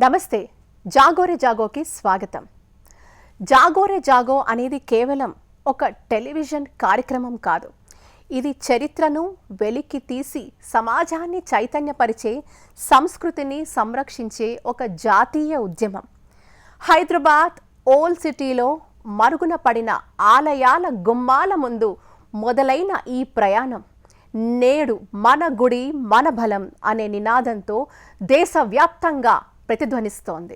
నమస్తే జాగోరే జాగోకి స్వాగతం. జాగోరే జాగో అనేది కేవలం ఒక టెలివిజన్ కార్యక్రమం కాదు. ఇది చరిత్రను వెలికి తీసి సమాజాన్ని చైతన్యపరిచే, సంస్కృతిని సంరక్షించే ఒక జాతీయ ఉద్యమం. హైదరాబాద్ ఓల్డ్ సిటీలో మరుగున పడిన ఆలయాల గుమ్మాల ముందు మొదలైన ఈ ప్రయాణం నేడు మన గుడి మన బలం అనే నినాదంతో దేశవ్యాప్తంగా ప్రతిధ్వనిస్తోంది.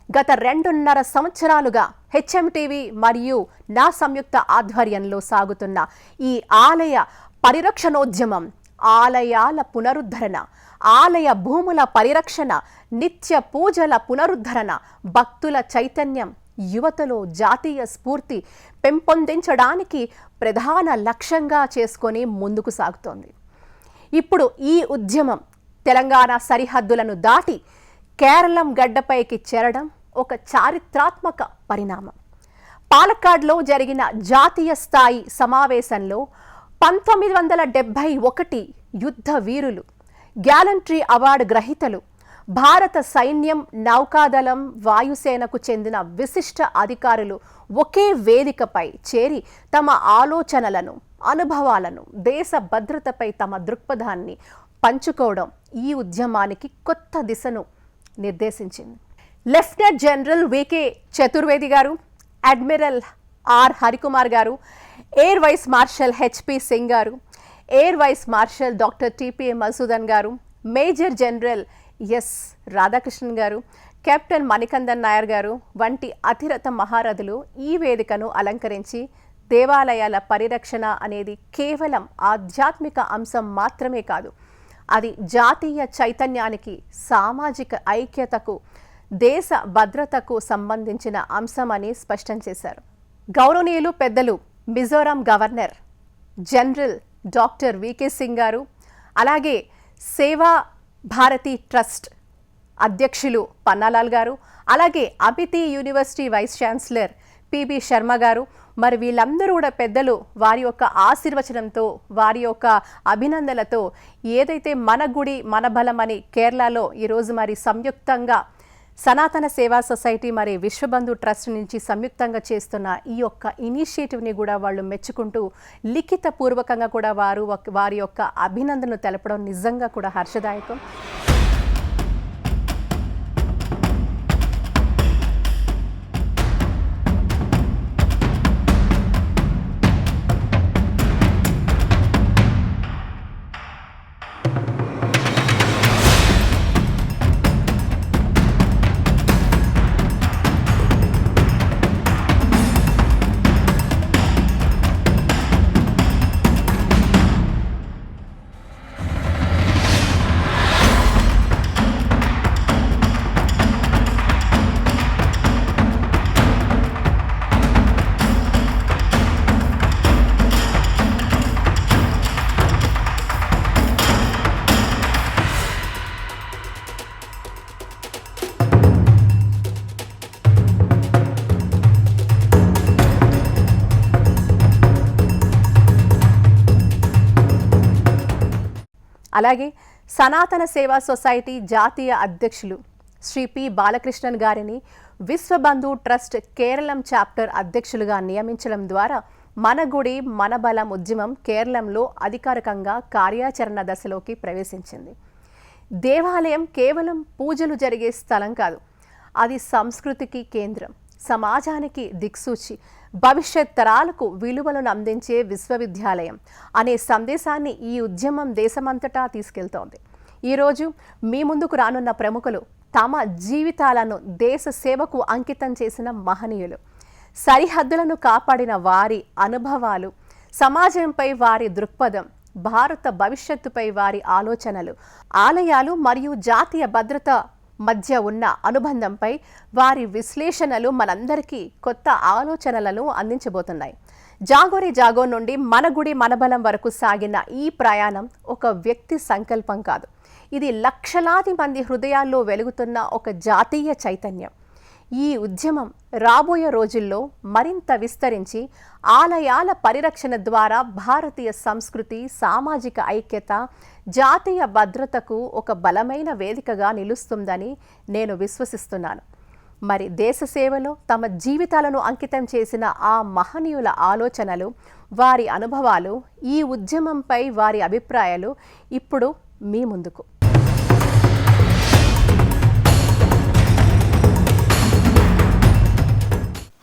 గత 2.5 సంవత్సరాలుగా హెచ్ఎంటీవీ మరియు నా సంయుక్త ఆధ్వర్యంలో సాగుతున్న ఈ ఆలయ పరిరక్షణోద్యమం, ఆలయాల పునరుద్ధరణ, ఆలయ భూముల పరిరక్షణ, నిత్య పూజల పునరుద్ధరణ, భక్తుల చైతన్యం, యువతలో జాతీయ స్ఫూర్తి పెంపొందించడానికి ప్రధాన లక్ష్యంగా చేసుకొని ముందుకు సాగుతోంది. ఇప్పుడు ఈ ఉద్యమం తెలంగాణ సరిహద్దులను దాటి కేరళం గడ్డపైకి చేరడం ఒక చారిత్రాత్మక పరిణామం. పాలక్కాడ్లో జరిగిన జాతీయ స్థాయి సమావేశంలో 1971 యుద్ధ వీరులు, గ్యాలంట్రీ అవార్డు గ్రహీతలు, భారత సైన్యం, నౌకాదళం, వాయుసేనకు చెందిన విశిష్ట అధికారులు ఒకే వేదికపై చేరి తమ ఆలోచనలను, అనుభవాలను, దేశ భద్రతపై తమ దృక్పథాన్ని పంచుకోవడం ఈ ఉద్యమానికి కొత్త దిశను నిర్దేశించింది. Lieutenant general VK Chaturvedi garu, admiral R Harikumar garu, air vice marshal HP Singh garu, air vice marshal doctor TP Madhusudan garu, major general yes Radhakrishnan గారు, కెప్టెన్ మణికందన్ నాయర్ గారు వంటి అతిరథ మహారథులు ఈ వేదికను అలంకరించి దేవాలయాల పరిరక్షణ అనేది కేవలం ఆధ్యాత్మిక అంశం మాత్రమే కాదు, అది జాతీయ చైతన్యానికి, సామాజిక ఐక్యతకు, దేశ భద్రతకు సంబంధించిన అంశమని స్పష్టం చేశారు. గౌరవనీయులు పెద్దలు Mizoram governor general doctor VK Singh garu, అలాగే సేవా భారతి ట్రస్ట్ అధ్యక్షులు పన్నాలాల్ గారు, అలాగే Amity university vice chancellor PB Sharma garu, మరి వీళ్ళందరూ కూడా పెద్దలు వారి యొక్క ఆశీర్వచనంతో, వారి యొక్క అభినందనలతో ఏదైతే మన గుడి మన బలం అని కేరళలో ఈరోజు మరి సంయుక్తంగా సనాతన సేవా సొసైటీ మరి విశ్వబంధు ట్రస్ట్ నుంచి సంయుక్తంగా చేస్తున్న ఈ యొక్క ఇనిషియేటివ్ని కూడా వాళ్ళు మెచ్చుకుంటూ లిఖిత పూర్వకంగా కూడా వారి యొక్క అభినందనలు తెలపడం నిజంగా కూడా హర్షదాయకం. అలాగే సనాతన సేవా సొసైటీ జాతీయ అధ్యక్షులు శ్రీ పి బాలకృష్ణన్ గారిని విశ్వబంధు ట్రస్ట్ కేరళం చాప్టర్ అధ్యక్షులుగా నియమించడం ద్వారా మన గుడి మన బలం ఉద్యమం కేరళంలో అధికారికంగా కార్యాచరణ దశలోకి ప్రవేశించింది. దేవాలయం కేవలం పూజలు జరిగే స్థలం కాదు, అది సంస్కృతికి కేంద్రం, సమాజానికి దిక్సూచి, భవిష్యత్ తరాలకు విలువలను అందించే విశ్వవిద్యాలయం అనే సందేశాన్ని ఈ ఉద్యమం దేశమంతటా తీసుకెళ్తోంది. ఈరోజు మీ ముందుకు రానున్న ప్రముఖులు తమ జీవితాలను దేశ సేవకు అంకితం చేసిన మహనీయులు. సరిహద్దులను కాపాడిన వారి అనుభవాలు, సమాజంపై వారి దృక్పథం, భారత భవిష్యత్తుపై వారి ఆలోచనలు, ఆలయాలు మరియు జాతీయ భద్రత మధ్య ఉన్న అనుబంధంపై వారి విశ్లేషణలు మనందరికీ కొత్త ఆలోచనలను అందించబోతున్నాయి. జాగోరే జాగో నుండి మన గుడి మన బలం వరకు సాగిన ఈ ప్రయాణం ఒక వ్యక్తి సంకల్పం కాదు, ఇది లక్షలాది మంది హృదయాల్లో వెలుగుతున్న ఒక జాతీయ చైతన్యం. ఈ ఉద్యమం రాబోయే రోజుల్లో మరింత విస్తరించి ఆలయాల పరిరక్షణ ద్వారా భారతీయ సంస్కృతి, సామాజిక ఐక్యత, జాతీయ భద్రతకు ఒక బలమైన వేదికగా నిలుస్తుందని నేను విశ్వసిస్తున్నాను. మరి దేశ సేవలో తమ జీవితాలను అంకితం చేసిన ఆ మహనీయుల ఆలోచనలు, వారి అనుభవాలు, ఈ ఉద్యమంపై వారి అభిప్రాయాలు ఇప్పుడు మీ ముందుకు.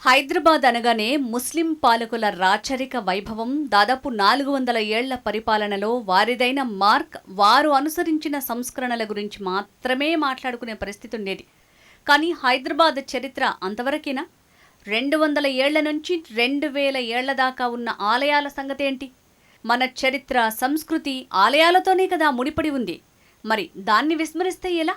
హైదరాబాద్ అనగానే ముస్లిం పాలకుల రాచరిక వైభవం, దాదాపు 400 ఏళ్ల పరిపాలనలో వారిదైన మార్క్, వారు అనుసరించిన సంస్కరణల గురించి మాత్రమే మాట్లాడుకునే పరిస్థితి ఉండేది. కానీ హైదరాబాద్ చరిత్ర అంతవరకేనా? 200 ఏళ్ల నుంచి 2000 ఏళ్ల దాకా ఉన్న ఆలయాల సంగతేంటి? మన చరిత్ర, సంస్కృతి ఆలయాలతోనే కదా ముడిపడి ఉంది. మరి దాన్ని విస్మరిస్తే ఎలా?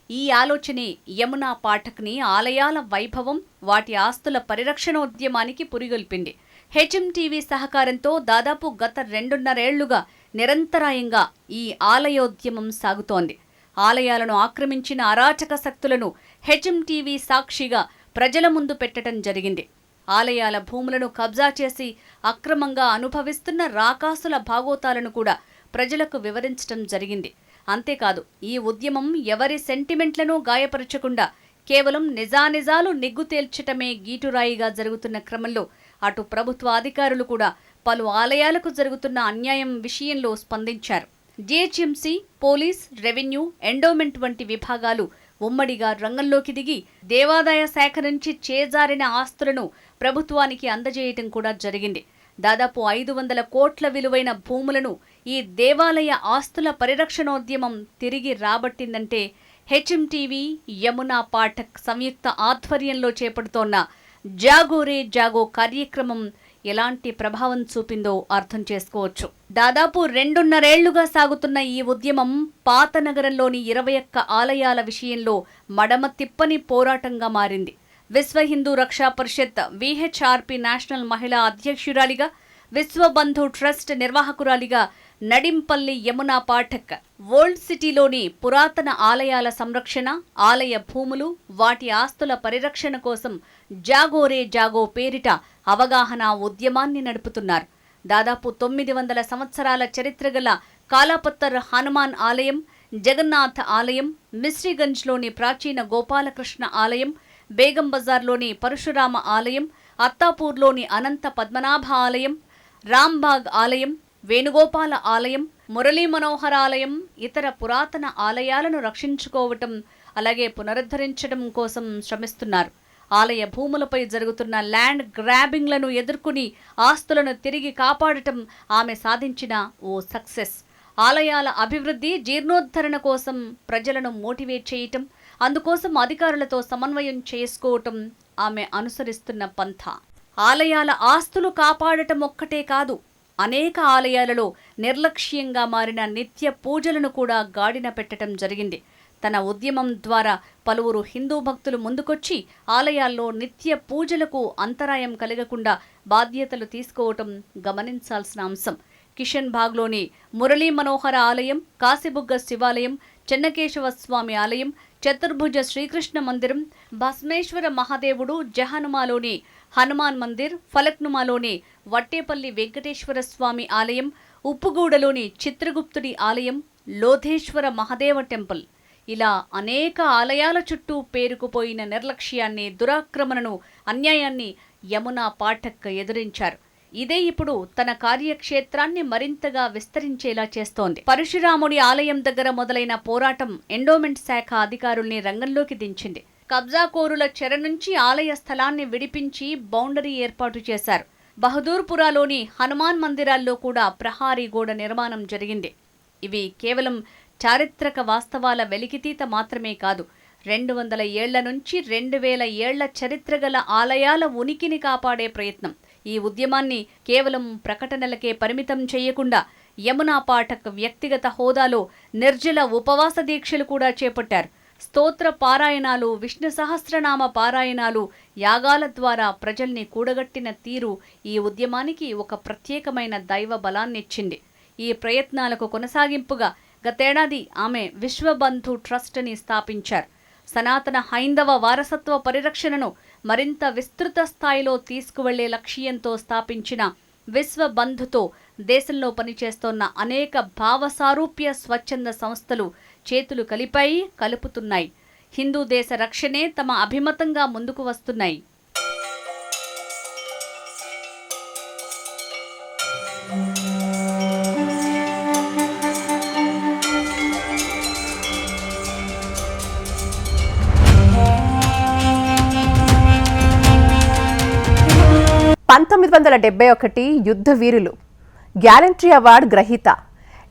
ఈ ఆలోచనే యమునా పాఠక్ని ఆలయాల వైభవం, వాటి ఆస్తుల పరిరక్షణోద్యమానికి పురిగొల్పింది. హెచ్ఎంటీవీ సహకారంతో దాదాపు గత 2.5 ఏళ్లుగా నిరంతరాయంగా ఈ ఆలయోద్యమం సాగుతోంది. ఆలయాలను ఆక్రమించిన అరాచక శక్తులను హెచ్ఎంటీవీ సాక్షిగా ప్రజల ముందు పెట్టడం జరిగింది. ఆలయాల భూములను కబ్జా చేసి అక్రమంగా అనుభవిస్తున్న రాకాసుల భాగోతాలను కూడా ప్రజలకు వివరించడం జరిగింది. అంతేకాదు, ఈ ఉద్యమం ఎవరి సెంటిమెంట్లను గాయపరచకుండా కేవలం నిజానిజాలు నిగ్గు తేల్చటమే గీటురాయిగా జరుగుతున్న క్రమంలో అటు ప్రభుత్వ అధికారులు కూడా పలు ఆలయాలకు జరుగుతున్న అన్యాయం విషయంలో స్పందించారు. జీహెచ్ఎంసీ, పోలీస్, రెవెన్యూ, ఎండోమెంట్ వంటి విభాగాలు ఉమ్మడిగా రంగంలోకి దిగి దేవాదాయ శాఖ నుంచి చేజారిన ఆస్తులను ప్రభుత్వానికి అందజేయటం కూడా జరిగింది. దాదాపు 500 కోట్ల విలువైన భూములను ఈ దేవాలయ ఆస్తుల పరిరక్షణోద్యమం తిరిగి రాబట్టిందంటే హెచ్ఎంటీవీ, యమునా పాఠక్ సంయుక్త ఆధ్వర్యంలో చేపడుతోన్న జాగో రే జాగో కార్యక్రమం ఎలాంటి ప్రభావం చూపిందో అర్థం చేసుకోవచ్చు. దాదాపు 2.5 ఏళ్లుగా సాగుతున్న ఈ ఉద్యమం పాత నగరంలోని 21 ఆలయాల విషయంలో మడమ తిప్పని పోరాటంగా మారింది. విశ్వ హిందూ రక్షా పరిషత్ విహెచ్ఆర్పి నేషనల్ మహిళా అధ్యక్షురాలిగా, విశ్వబంధు ట్రస్ట్ నిర్వాహకురాలిగా నడింపల్లి యమునా పాఠక్ ఓల్డ్ సిటీలోని పురాతన ఆలయాల సంరక్షణ, ఆలయ భూములు, వాటి ఆస్తుల పరిరక్షణ కోసం జాగో రే జాగో పేరిట అవగాహన ఉద్యమాన్ని నడుపుతున్నారు. దాదాపు 900 సంవత్సరాల చరిత్ర గల కాలాపత్తర్ హనుమాన్ ఆలయం, జగన్నాథ్ ఆలయం, మిస్రీగంజ్లోని ప్రాచీన గోపాలకృష్ణ ఆలయం, బేగం బజార్లోని పరశురామ ఆలయం, అత్తాపూర్లోని అనంత పద్మనాభ ఆలయం, రాంబాగ్ ఆలయం, వేణుగోపాల ఆలయం, మురళీ మనోహర్ ఆలయం, ఇతర పురాతన ఆలయాలను రక్షించుకోవటం, అలాగే పునరుద్ధరించడం కోసం శ్రమిస్తున్నారు. ఆలయ భూములపై జరుగుతున్న ల్యాండ్ గ్రాబింగ్లను ఎదుర్కొని ఆస్తులను తిరిగి కాపాడటం ఆమె సాధించిన ఓ సక్సెస్. ఆలయాల అభివృద్ధి, జీర్ణోద్ధరణ కోసం ప్రజలను మోటివేట్ చేయటం, అందుకోసం అధికారులతో సమన్వయం చేసుకోవటం ఆమె అనుసరిస్తున్న పంథా. ఆలయాల ఆస్తులు కాపాడటం ఒక్కటే కాదు, అనేక ఆలయాలలో నిర్లక్ష్యంగా మారిన నిత్య పూజలను కూడా గాడిన పెట్టడం జరిగింది. తన ఉద్యమం ద్వారా పలువురు హిందూ భక్తులు ముందుకొచ్చి ఆలయాల్లో నిత్య పూజలకు అంతరాయం కలగకుండా బాధ్యతలు తీసుకోవటం గమనించాల్సిన అంశం. కిషన్ బాగ్లోని మురళీ మనోహర ఆలయం, కాశీబుగ్గ శివాలయం, చెన్నకేశవ స్వామి ఆలయం, చతుర్భుజ శ్రీకృష్ణ మందిరం, భస్మేశ్వర మహాదేవుడు, జహనుమాలోని హనుమాన్ మందిర్, ఫలక్నుమాలోని వట్టేపల్లి వెంకటేశ్వర స్వామి ఆలయం, ఉప్పుగూడలోని చిత్రగుప్తుడి ఆలయం, లోధేశ్వర మహాదేవ టెంపుల్, ఇలా అనేక ఆలయాల చుట్టూ పేరుకుపోయిన నిర్లక్ష్యాన్ని, దురాక్రమణను, అన్యాయాన్ని యమునా పాఠక్ ఎదురించారు. ఇదే ఇప్పుడు తన కార్యక్షేత్రాన్ని మరింతగా విస్తరించేలా చేస్తోంది. పరశురాముడి ఆలయం దగ్గర మొదలైన పోరాటం ఎండోమెంట్ శాఖ అధికారుల్ని రంగంలోకి దించింది. కబ్జాకోరుల చెర నుంచి ఆలయ స్థలాన్ని విడిపించి బౌండరీ ఏర్పాటు చేశారు. బహదూర్పురాలోని హనుమాన్ మందిరాల్లో కూడా ప్రహారీ గోడ నిర్మాణం జరిగింది. ఇవి కేవలం చారిత్రక వాస్తవాల వెలికితీత మాత్రమే కాదు, 200 ఏళ్ల నుంచి 2000 ఏళ్ల చరిత్ర గల ఆలయాల ఉనికిని కాపాడే ప్రయత్నం. ఈ ఉద్యమాన్ని కేవలం ప్రకటనలకే పరిమితం చేయకుండా యమునా పాఠక్ వ్యక్తిగత హోదాలో నిర్జల ఉపవాస దీక్షలు కూడా చేపట్టారు. స్తోత్ర పారాయణాలు, విష్ణు సహస్రనామ పారాయణాలు, యాగాల ద్వారా ప్రజల్ని కూడగట్టిన తీరు ఈ ఉద్యమానికి ఒక ప్రత్యేకమైన దైవ బలాన్నిచ్చింది. ఈ ప్రయత్నాలకు కొనసాగింపుగా గతేడాది ఆమె విశ్వబంధు ట్రస్ట్ని స్థాపించారు. సనాతన హైందవ వారసత్వ పరిరక్షణను మరింత విస్తృత స్థాయిలో తీసుకువెళ్లే లక్ష్యంతో స్థాపించిన విశ్వబంధుతో దేశంలో పనిచేస్తోన్న అనేక భావసారూప్య స్వచ్ఛంద సంస్థలు చేతులు కలిపాయి, కలుపుతున్నాయి. హిందూ దేశ రక్షణే తమ అభిమతంగా ముందుకు వస్తున్నాయి. యుద్ధ వీరులు గ్యాలంట్రీ అవార్డు గ్రహీత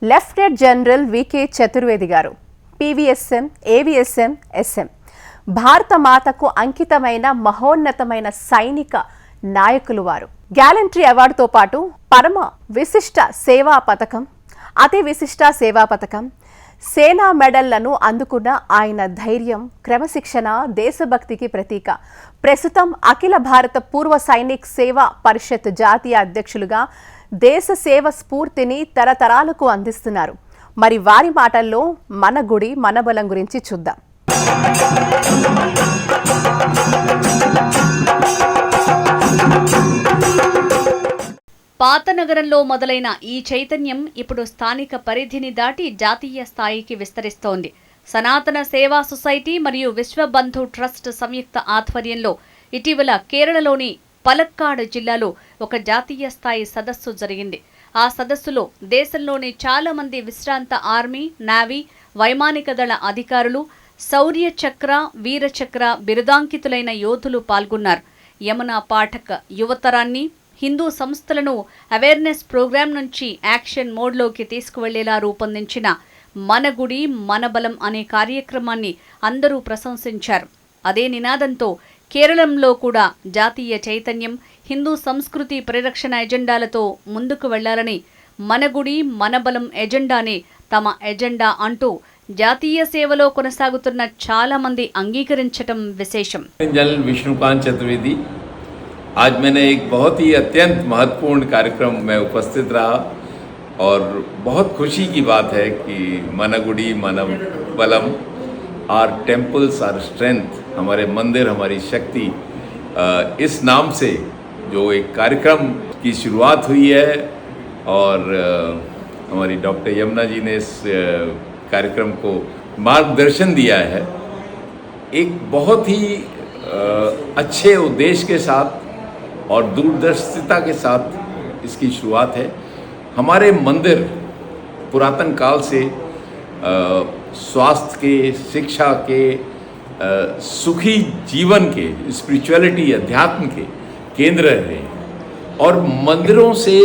లెఫ్టినెంట్ జనరల్ వికే చతుర్వేది గారు పీవీఎస్ఎం, ఏవిఎస్ఎం, ఎస్ఎం భారత మాతకు అంకితమైన మహోన్నతమైన సైనిక నాయకులు వారు. గ్యాలంట్రీ అవార్డుతో పాటు పరమ విశిష్ట సేవా పథకం, అతి విశిష్ట సేవా పథకం, సేనా మెడళ్లను అందుకున్న ఆయన ధైర్యం, క్రమశిక్షణ దేశభక్తికి ప్రతీక. ప్రస్తుతం అఖిల భారత పూర్వ సైనిక్ సేవా పరిషత్ జాతీయ అధ్యక్షులుగా దేశ సేవ స్ఫూర్తిని తరతరాలకు అందిస్తున్నారు. మరి వారి మాటల్లో మన గుడి మన బలం గురించి చూద్దాం. పాత నగరంలో మొదలైన ఈ చైతన్యం ఇప్పుడు స్థానిక పరిధిని దాటి జాతీయ స్థాయికి విస్తరిస్తోంది. సనాతన సేవా సొసైటీ మరియు విశ్వబంధు ట్రస్ట్ సంయుక్త ఆధ్వర్యంలో ఇటీవల కేరళలోని పలక్కాడ్ జిల్లాలో ఒక జాతీయ స్థాయి సదస్సు జరిగింది. ఆ సదస్సులో దేశంలోని చాలా మంది విశ్రాంత ఆర్మీ, నావీ, వైమానిక దళ అధికారులు, శౌర్య చక్ర, వీరచక్ర బిరుదాంకితులైన యోధులు పాల్గొన్నారు. యమునా పాఠక్ యువతరాన్ని, హిందూ సంస్థలను అవేర్నెస్ ప్రోగ్రాం నుంచి యాక్షన్ మోడ్లోకి తీసుకువెళ్లేలా రూపొందించిన మన గుడి మన బలం అనే కార్యక్రమాన్ని అందరూ ప్రశంసించారు. అదే నినాదంతో కేరళంలో కూడా జాతీయ చైతన్యం, హిందూ సంస్కృతి పరిరక్షణ ఎజెండాలతో ముందుకు వెళ్లాలని మన గుడి మన బలం ఎజెండానే తమ ఎజెండా అంటూ జాతీయ సేవలో కొనసాగుతున్న చాలా మంది అంగీకరించటం విశేషం. विष्णुकांत चतुर्वेदी, आज मैंने एक बहुत ही अत्यंत महत्वपूर्ण कार्यक्रम में उपस्थित रहा और बहुत खुशी की बात है कि मनगुड़ी मन बलम, आर टेम्पल्स आर स्ट्रेंथ, हमारे मंदिर हमारी शक्ति, इस नाम से जो एक कार्यक्रम की शुरुआत हुई है और हमारी डॉक्टर यमुना जी ने इस कार्यक्रम को मार्गदर्शन दिया है, एक बहुत ही अच्छे उद्देश्य के साथ और दूरदर्शिता के साथ इसकी शुरुआत है. हमारे मंदिर पुरातन काल से स्वास्थ्य के, शिक्षा के, सुखी जीवन के, स्पिरिचुअलिटी, अध्यात्म के केंद्र रहे हैं और मंदिरों से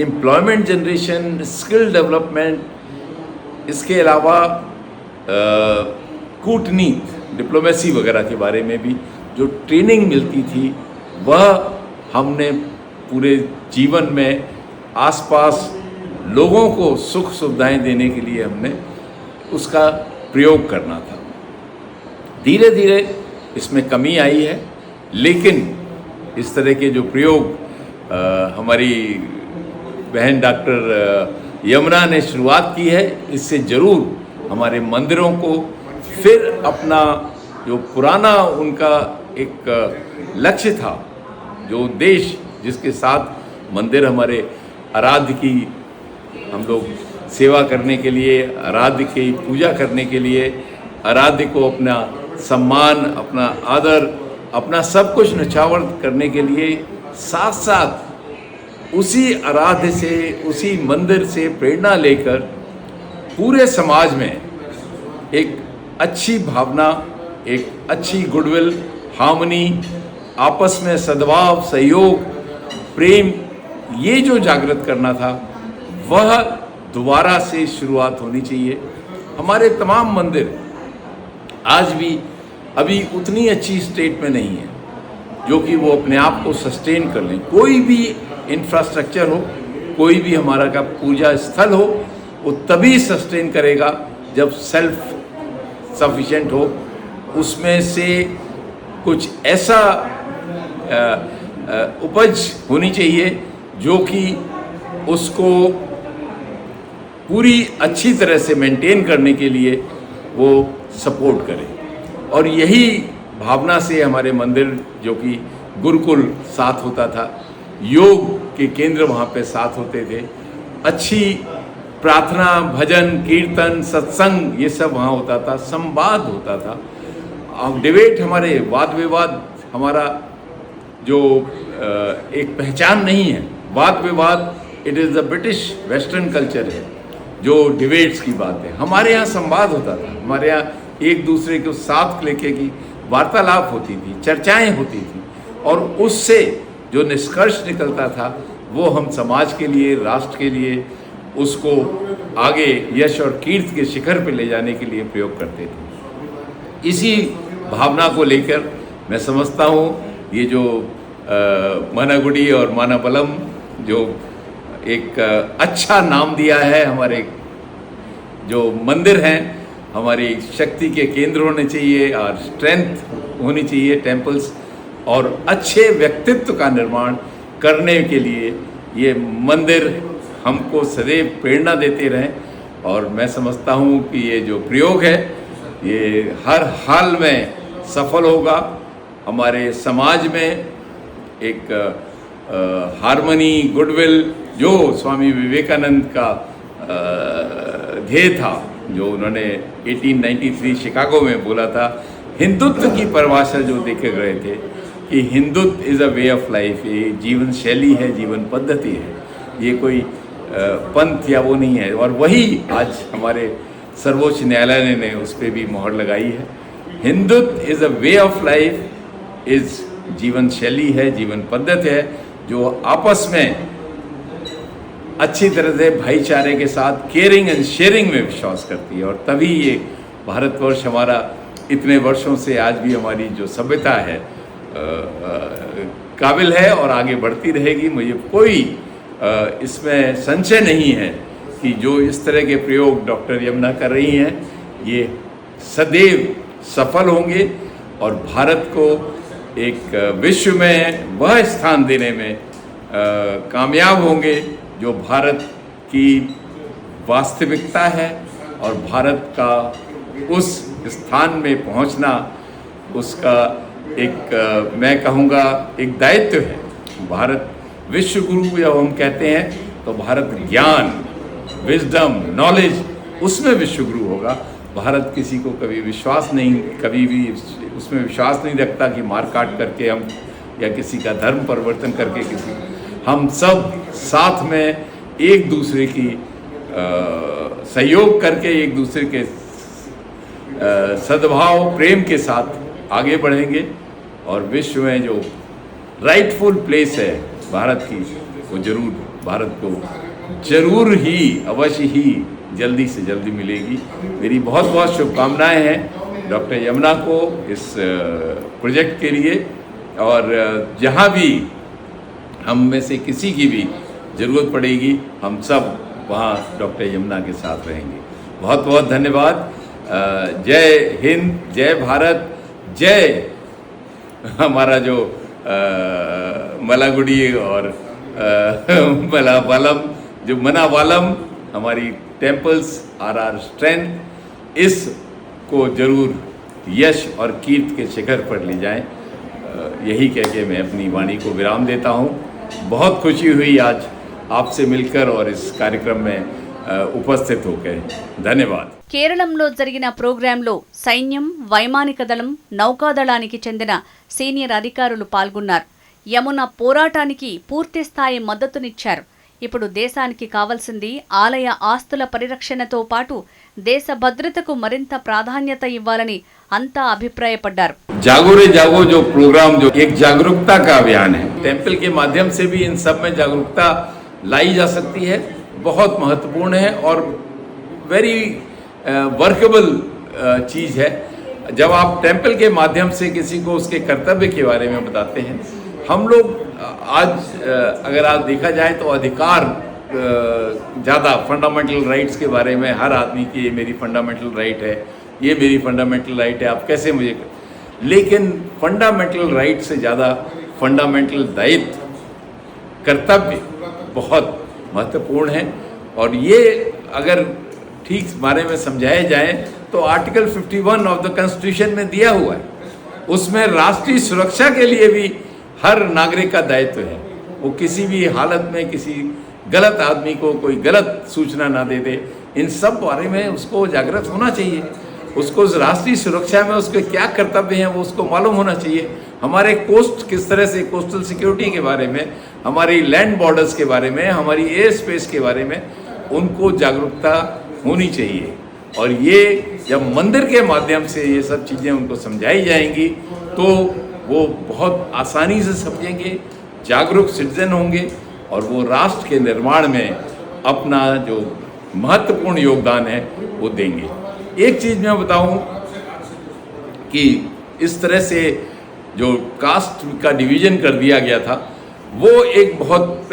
एम्प्लॉयमेंट जनरेशन, स्किल डेवलपमेंट, इसके अलावा कूटनीति, डिप्लोमेसी वगैरह के बारे में भी जो ट्रेनिंग मिलती थी वह हमने पूरे जीवन में आसपास लोगों को सुख सुविधाएं देने के लिए हमने उसका प्रयोग करना था. धीरे धीरे इसमें कमी आई है, लेकिन इस तरह के जो प्रयोग हमारी बहन डॉक्टर यमुना ने शुरुआत की है, इससे ज़रूर हमारे मंदिरों को फिर अपना जो पुराना उनका एक लक्ष्य था, जो उद्देश्य जिसके साथ मंदिर हमारे आराध्य की हम लोग सेवा करने के लिए, आराध्य की पूजा करने के लिए, आराध्य को अपना सम्मान, अपना आदर, अपना सब कुछ न्यौछावर करने के लिए साथ साथ उसी आराध्य से, उसी मंदिर से प्रेरणा लेकर पूरे समाज में एक अच्छी भावना, एक अच्छी गुडविल, हार्मनी, आपस में सद्भाव, सहयोग, प्रेम, ये जो जागृत करना था वह दोबारा से शुरुआत होनी चाहिए. हमारे तमाम मंदिर आज भी अभी उतनी अच्छी स्टेट में नहीं है जो कि वो अपने आप को सस्टेन कर लें. कोई भी इंफ्रास्ट्रक्चर हो, कोई भी हमारा का पूजा स्थल हो, वो तभी सस्टेन करेगा जब सेल्फ सफिशिएंट हो. उसमें से कुछ ऐसा उपज होनी चाहिए जो कि उसको पूरी अच्छी तरह से मेंटेन करने के लिए वो सपोर्ट करे. और यही भावना से हमारे मंदिर, जो कि गुरुकुल साथ होता था, योग के केंद्र वहाँ पे साथ होते थे, अच्छी प्रार्थना, भजन, कीर्तन, सत्संग, ये सब वहाँ होता था, संवाद होता था। अब डिबेट, हमारे वाद विवाद, हमारा जो एक पहचान नहीं है वाद विवाद, it is the British western culture है जो डिबेट्स की बात है। हमारे यहाँ संवाद होता था, हमारे यहाँ एक दूसरे को साथ लेके की वार्तालाप होती थी, चर्चाएं होती थी, और उससे जो निष्कर्ष निकलता था वो हम समाज के लिए, राष्ट्र के लिए उसको आगे यश और कीर्ति के शिखर पर ले जाने के लिए प्रयोग करते थे। इसी भावना को लेकर मैं समझता हूँ ये जो मानागुडी और मानाबलम जो एक अच्छा नाम दिया है, हमारे जो मंदिर हैं हमारी शक्ति के केंद्र होने चाहिए और स्ट्रेंथ होनी चाहिए टेम्पल्स, और अच्छे व्यक्तित्व का निर्माण करने के लिए ये मंदिर हमको सदैव प्रेरणा देते रहें। और मैं समझता हूँ कि ये जो प्रयोग है ये हर हाल में सफल होगा। हमारे समाज में एक हार्मनी, गुडविल, जो स्वामी विवेकानंद का ध्येय था, जो उन्होंने 1893 शिकागो में बोला था, हिंदुत्व की परिभाषा जो देखे गए थे कि Hindutva is a way of life, ये जीवन शैली है, जीवन पद्धति है, ये कोई पंथ या वो नहीं है। और वही आज हमारे सर्वोच्च न्यायालय ने उस पर भी मोहर लगाई है। Hindutva is a way of life, is जीवन शैली है, जीवन पद्धति है, जो आपस में अच्छी तरह से भाईचारे के साथ केयरिंग एंड शेयरिंग में विश्वास करती है। और तभी ये भारतवर्ष हमारा इतने वर्षों से आज भी हमारी जो सभ्यता है काबिल है और आगे बढ़ती रहेगी। मुझे कोई इसमें संशय नहीं है कि जो इस तरह के प्रयोग डॉक्टर यमुना कर रही हैं ये सदैव सफल होंगे और भारत को एक विश्व में वह स्थान देने में कामयाब होंगे जो भारत की वास्तविकता है, और भारत का उस स्थान में पहुंचना उसका एक मैं कहूँगा एक दायित्व है। भारत विश्व गुरु जब हम कहते हैं तो भारत ज्ञान, विजडम, नॉलेज, उसमें विश्व गुरु होगा। भारत किसी को कभी विश्वास नहीं, कभी भी उसमें विश्वास नहीं रखता कि मार काट करके हम या किसी का धर्म परिवर्तन करके हम सब साथ में एक दूसरे की सहयोग करके एक दूसरे के सद्भाव प्रेम के साथ आगे बढ़ेंगे और विश्व में जो राइटफुल प्लेस है भारत की वो जरूर भारत को जरूर ही अवश्य ही जल्दी से जल्दी मिलेगी। मेरी बहुत बहुत शुभकामनाएं हैं डॉक्टर यमुना को इस प्रोजेक्ट के लिए, और जहां भी हम में से किसी की भी ज़रूरत पड़ेगी हम सब वहाँ डॉक्टर यमुना के साथ रहेंगे। बहुत बहुत धन्यवाद। जय हिंद, जय भारत, जय हमारा जो मलागुडी और मलाबालम, जो मनावालम हमारी टेम्पल्स आर आर स्ट्रेंथ, इसको जरूर यश और कीर्ति के शिखर पर ले जाएं। यही कह के मैं अपनी वाणी को विराम देता हूँ। बहुत खुशी हुई आज आपसे मिलकर और इस कार्यक्रम में उपस्थित होकर। धन्यवाद। కేరళంలో జరిగిన ప్రోగ్రాంలో సైన్యం, వైమానిక దళం, నౌకాదళానికి చెందిన సీనియర్ అధికారులు పాల్గొన్నారు. యమున పోరాటానికి పూర్తిస్థాయి మద్దతునిచ్చారు. ఇప్పుడు దేశానికి కావాల్సింది ఆలయ ఆస్తుల పరిరక్షణతో పాటు దేశ భద్రతకు మరింత ప్రాధాన్యత ఇవ్వాలని అంతా అభిప్రాయపడ్డారు. जागो रे जागो जो प्रोग्राम जो एक जागरूकता का अभियान है, टेम्पल के माध्यम से भी इन सब में जागरूकता लाई जा सकती है, बहुत महत्वपूर्ण है और वेरी वर्केबल चीज़ है। जब आप टेम्पल के माध्यम से किसी को उसके कर्तव्य के बारे में बताते हैं, हम लोग आज अगर आप देखा जाए तो अधिकार ज़्यादा फंडामेंटल राइट्स के बारे में हर आदमी की ये मेरी फंडामेंटल राइट है, ये मेरी फंडामेंटल राइट है, आप कैसे मुझे, लेकिन फंडामेंटल राइट से ज़्यादा फंडामेंटल दायित्व, कर्तव्य बहुत महत्वपूर्ण है। और ये अगर ठीक बारे में समझाए जाए तो आर्टिकल 51 ऑफ द कॉन्स्टिट्यूशन में दिया हुआ है, उसमें राष्ट्रीय सुरक्षा के लिए भी हर नागरिक का दायित्व है। वो किसी भी हालत में किसी गलत आदमी को कोई गलत सूचना ना दे दे, इन सब बारे में उसको जागृत होना चाहिए। उसको राष्ट्रीय सुरक्षा में उसके क्या कर्तव्य हैं वो उसको मालूम होना चाहिए। हमारे कोस्ट किस तरह से, कोस्टल सिक्योरिटी के बारे में, हमारी लैंड बॉर्डर्स के बारे में, हमारी एयर स्पेस के बारे में उनको जागरूकता होनी चाहिए। और ये जब मंदिर के माध्यम से ये सब चीज़ें उनको समझाई जाएंगी तो वो बहुत आसानी से समझेंगे, जागरूक सिटीजन होंगे और वो राष्ट्र के निर्माण में अपना जो महत्वपूर्ण योगदान है वो देंगे। एक चीज़ मैं बताऊं कि इस तरह से जो कास्ट का डिवीज़न कर दिया गया था वो एक बहुत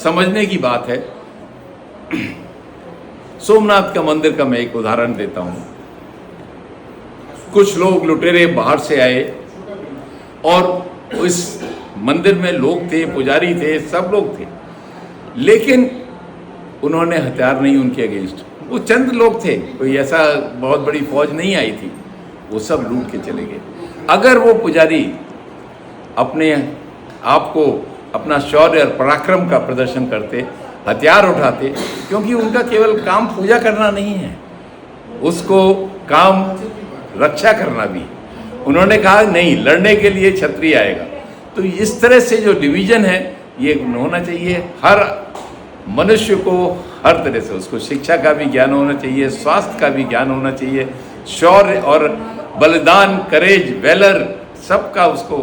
समझने की बात है। सोमनाथ का मंदिर का मैं एक उदाहरण देता हूँ। कुछ लोग लुटेरे बाहर से आए और इस मंदिर में लोग थे, पुजारी थे, सब लोग थे, लेकिन उन्होंने हथियार नहीं उनके अगेंस्ट। वो चंद लोग थे, कोई ऐसा बहुत बड़ी फौज नहीं आई थी, वो सब लूट के चले गए। अगर वो पुजारी अपने आप को अपना शौर्य और पराक्रम का प्रदर्शन करते, हथियार उठाते, क्योंकि उनका केवल काम पूजा करना नहीं है, उसको काम रक्षा करना भी। उन्होंने कहा नहीं, लड़ने के लिए क्षत्रिय आएगा। तो इस तरह से जो डिवीज़न है ये होना चाहिए। हर मनुष्य को हर तरह से उसको शिक्षा का भी ज्ञान होना चाहिए, स्वास्थ्य का भी ज्ञान होना चाहिए, शौर्य और बलिदान, करेज, वेलर, सबका उसको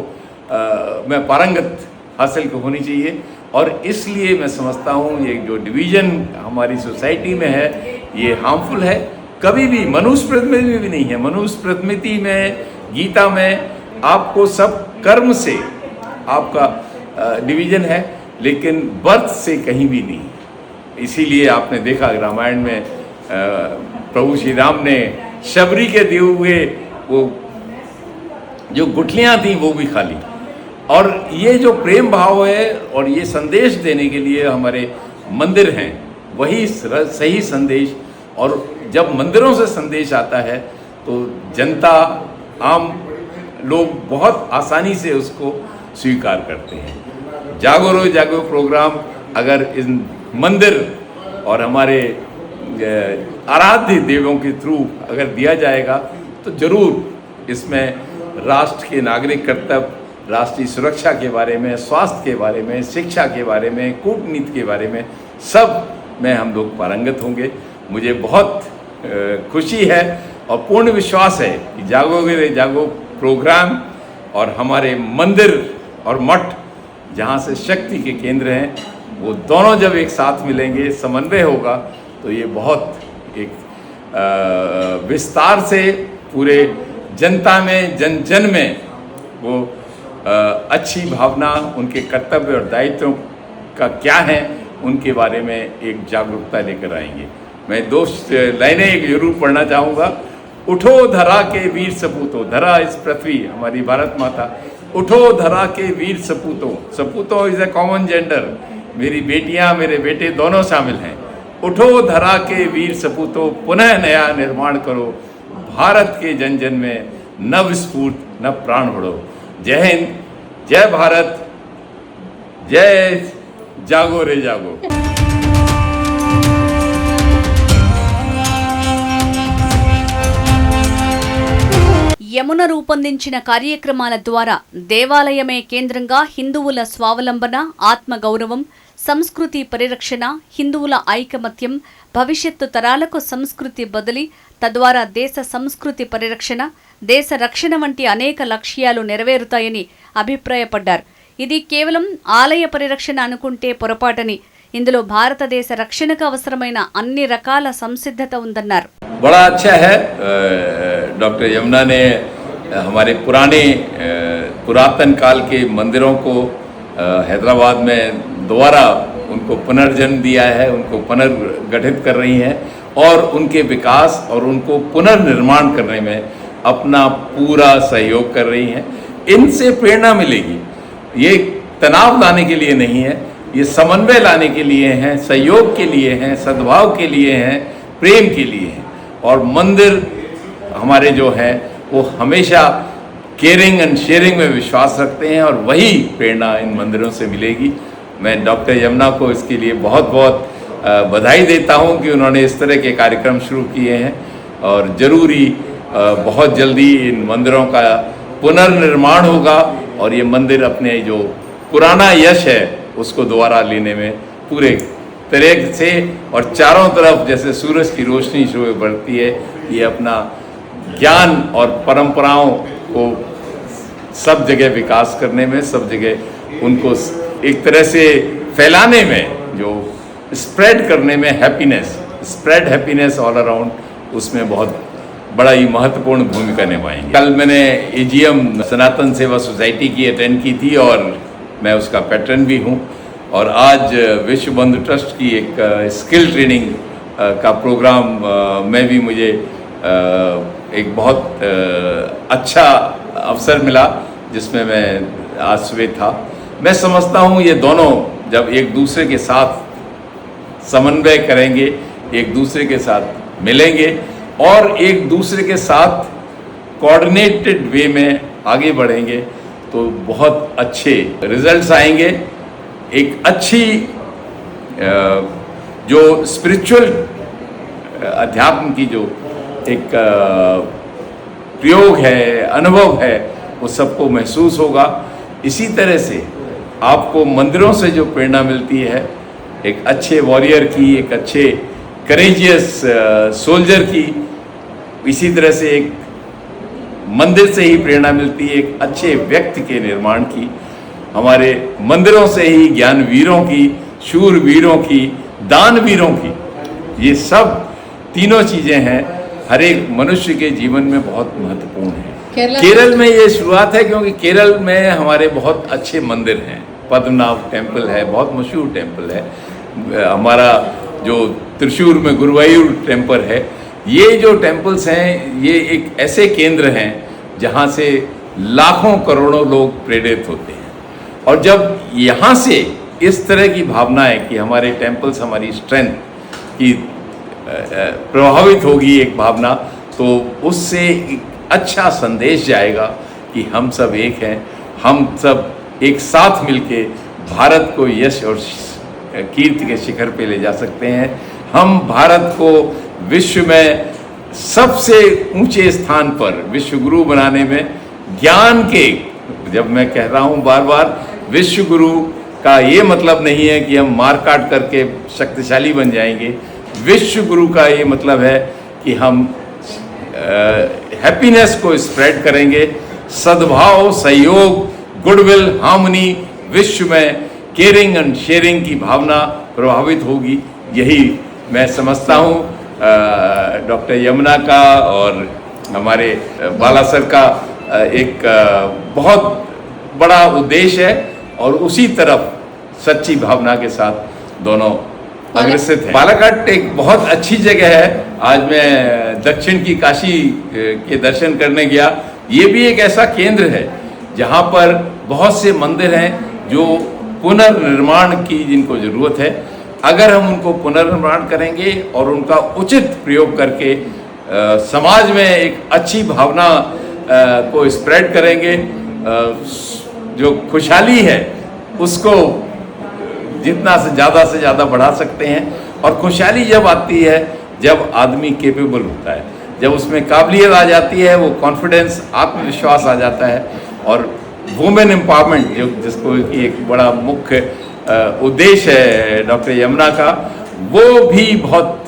में पारंगत हासिल होनी चाहिए। और इसलिए मैं समझता हूँ ये जो डिवीज़न हमारी सोसाइटी में है ये हार्मफुल है। कभी भी मनुष्य प्रतिनिधि भी नहीं है। मनुष्य प्रतिनिधि में, गीता में आपको सब कर्म से आपका डिवीज़न है, लेकिन बर्थ से कहीं भी नहीं। इसीलिए आपने देखा रामायण में प्रभु श्री राम ने शबरी के दिए हुए वो जो गुठलियाँ थी वो भी खा ली। और ये जो प्रेम भाव है और ये संदेश देने के लिए हमारे मंदिर हैं, वही सही संदेश। और जब मंदिरों से संदेश आता है तो जनता, आम लोग बहुत आसानी से उसको स्वीकार करते हैं। जागो रो जागो प्रोग्राम अगर इन मंदिर और हमारे आराध्य देवों के थ्रू अगर दिया जाएगा तो ज़रूर इसमें राष्ट्र के नागरिक कर्तव्य, राष्ट्रीय सुरक्षा के बारे में, स्वास्थ्य के बारे में, शिक्षा के बारे में, कूटनीति के बारे में, सब में हम लोग पारंगत होंगे। मुझे बहुत खुशी है और पूर्ण विश्वास है कि जागोगे जागो प्रोग्राम और हमारे मंदिर और मठ जहाँ से शक्ति के केंद्र हैं, वो दोनों जब एक साथ मिलेंगे, समन्वय होगा, तो ये बहुत एक विस्तार से पूरे जनता में, जन जन में वो अच्छी भावना, उनके कर्तव्य और दायित्वों का क्या है उनके बारे में एक जागरूकता लेकर आएंगे। मैं दो लाइनें एक जरूर पढ़ना चाहूँगा। उठो धरा के वीर सपूतों, धरा इस पृथ्वी हमारी भारत माता, उठो धरा के वीर सपूतों, सपूतों इज़ ए कॉमन जेंडर, मेरी बेटियां मेरे बेटे दोनों शामिल हैं। उठो धरा के वीर सपूतों, पुनः नया निर्माण करो, भारत के जन जन में नव स्फूर्त नव प्राण बढ़ो। जय हिंद, जय भारत, जय जागो रे जागो। యమున రూపొందించిన కార్యక్రమాల ద్వారా దేవాలయమే కేంద్రంగా హిందువుల స్వావలంబన, ఆత్మగౌరవం, సంస్కృతి పరిరక్షణ, హిందువుల ఐకమత్యం, భవిష్యత్తు తరాలకు సంస్కృతి బదిలీ, తద్వారా దేశ సంస్కృతి పరిరక్షణ, దేశ రక్షణ వంటి అనేక లక్ష్యాలు నెరవేరుతాయని అభిప్రాయపడ్డారు. ఇది కేవలం ఆలయ పరిరక్షణ అనుకుంటే పొరపాటని, ఇందులో భారతదేశ రక్షణకు అవసరమైన అన్ని రకాల సంసిద్ధత ఉందన్నారు. बड़ा अच्छा है, डॉक्टर यमुना ने हमारे पुरातन काल के मंदिरों को हैदराबाद में दोबारा उनको पुनर्जन्म दिया है, उनको पुनर्गठित कर रही हैं और उनके विकास और उनको पुनर्निर्माण करने में अपना पूरा सहयोग कर रही हैं। इनसे प्रेरणा मिलेगी। ये तनाव लाने के लिए नहीं है, ये समन्वय लाने के लिए हैं, सहयोग के लिए हैं, सद्भाव के लिए हैं, प्रेम के लिए हैं। और मंदिर हमारे जो हैं वो हमेशा केयरिंग एंड शेयरिंग में विश्वास रखते हैं और वही प्रेरणा इन मंदिरों से मिलेगी। मैं डॉक्टर यमुना को इसके लिए बहुत बहुत बधाई देता हूं कि उन्होंने इस तरह के कार्यक्रम शुरू किए हैं और ज़रूर ही बहुत जल्दी इन मंदिरों का पुनर्निर्माण होगा और ये मंदिर अपने जो पुराना यश है उसको दोबारा लेने में पूरे तरह से और चारों तरफ जैसे सूरज की रोशनी शुरू बढ़ती है, ये अपना ज्ञान और परंपराओं को सब जगह विकास करने में, सब जगह उनको एक तरह से फैलाने में, जो स्प्रेड करने में, स्प्रेड हैप्पीनेस ऑल अराउंड, उसमें बहुत बड़ा ही महत्वपूर्ण भूमिका निभाएंगे। कल मैंने एजीएम सनातन सेवा सोसाइटी की अटेंड की थी और मैं उसका पैटर्न भी हूँ और आज विश्व बंधु ट्रस्ट की एक स्किल ट्रेनिंग का प्रोग्राम में भी मुझे एक बहुत अच्छा अवसर मिला जिसमें मैं आज सुबह था। मैं समझता हूँ ये दोनों जब एक दूसरे के साथ समन्वय करेंगे, एक दूसरे के साथ मिलेंगे और एक दूसरे के साथ कोऑर्डिनेटेड वे में आगे बढ़ेंगे तो बहुत अच्छे रिजल्ट्स आएंगे। एक अच्छी जो स्पिरिचुअल अध्यात्म की जो एक प्रयोग है, अनुभव है, वो सबको महसूस होगा। इसी तरह से आपको मंदिरों से जो प्रेरणा मिलती है, एक अच्छे वॉरियर की, एक अच्छे करेजियस सोल्जर की, इसी तरह से एक मंदिर से ही प्रेरणा मिलती है एक अच्छे व्यक्ति के निर्माण की। हमारे मंदिरों से ही ज्ञानवीरों की, शूरवीरों की, दानवीरों की, ये सब तीनों चीज़ें हैं हर एक मनुष्य के जीवन में बहुत महत्वपूर्ण है। केरल में ये शुरुआत है क्योंकि केरल में हमारे बहुत अच्छे मंदिर हैं। पद्मनाभ टेम्पल है, बहुत मशहूर टेम्पल है। हमारा जो त्रिशूर में गुरुवायूर टेम्पल है, ये जो टेम्पल्स हैं ये एक ऐसे केंद्र हैं जहाँ से लाखों करोड़ों लोग प्रेरित होते हैं। और जब यहाँ से इस तरह की भावना है कि हमारे टेम्पल्स हमारी स्ट्रेंथ की प्रभावित होगी एक भावना, तो उससे एक अच्छा संदेश जाएगा कि हम सब एक हैं, हम सब एक साथ मिलके भारत को यश और कीर्ति के शिखर पे ले जा सकते हैं। हम भारत को विश्व में सबसे ऊंचे स्थान पर विश्व गुरु बनाने में ज्ञान के, जब मैं कह रहा हूँ बार बार, विश्व गुरु का ये मतलब नहीं है कि हम मार काट करके शक्तिशाली बन जाएंगे। विश्व गुरु का ये मतलब है कि हम हैप्पीनेस को स्प्रेड करेंगे, सद्भाव, सहयोग, गुडविल, हार्मनी, विश्व में केयरिंग एंड शेयरिंग की भावना प्रभावित होगी। यही मैं समझता हूँ डॉक्टर यमुना का और हमारे बाला सर का एक बहुत बड़ा उद्देश्य है और उसी तरफ सच्ची भावना के साथ दोनों अग्रसित हैं। बालाघाट एक बहुत अच्छी जगह है। आज मैं दक्षिण की काशी के दर्शन करने गया। ये भी एक ऐसा केंद्र है जहाँ पर बहुत से मंदिर हैं जो पुनर्निर्माण की जिनको ज़रूरत है। अगर हम उनको पुनर्निर्माण करेंगे और उनका उचित प्रयोग करके समाज में एक अच्छी भावना को स्प्रेड करेंगे, जो खुशहाली है उसको जितना से ज़्यादा बढ़ा सकते हैं। और खुशहाली जब आती है जब आदमी कैपेबल होता है, जब उसमें काबिलियत आ जाती है, वो कॉन्फिडेंस, आत्मविश्वास आ जाता है। और वुमेन एम्पावरमेंट जो जिसको कि एक बड़ा मुख्य उद्देश्य है डॉक्टर यमुना का, वो भी बहुत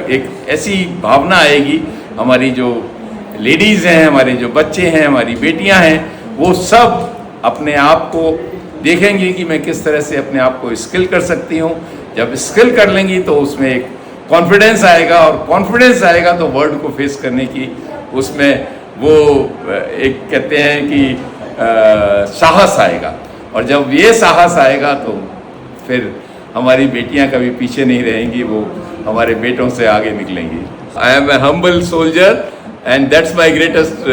एक ऐसी भावना आएगी। हमारी जो लेडीज़ हैं, हमारे जो बच्चे हैं, हमारी बेटियां हैं, वो सब अपने आप को देखेंगे कि मैं किस तरह से अपने आप को स्किल कर सकती हूँ। जब स्किल कर लेंगी तो उसमें एक कॉन्फिडेंस आएगा और कॉन्फिडेंस आएगा तो वर्ल्ड को फेस करने की उसमें वो एक कहते हैं कि साहस आएगा। और जब ये साहस आएगा तो फिर हमारी बेटियां कभी पीछे नहीं रहेंगी, वो हमारे बेटों से आगे निकलेंगी। I am a humble soldier and that's my greatest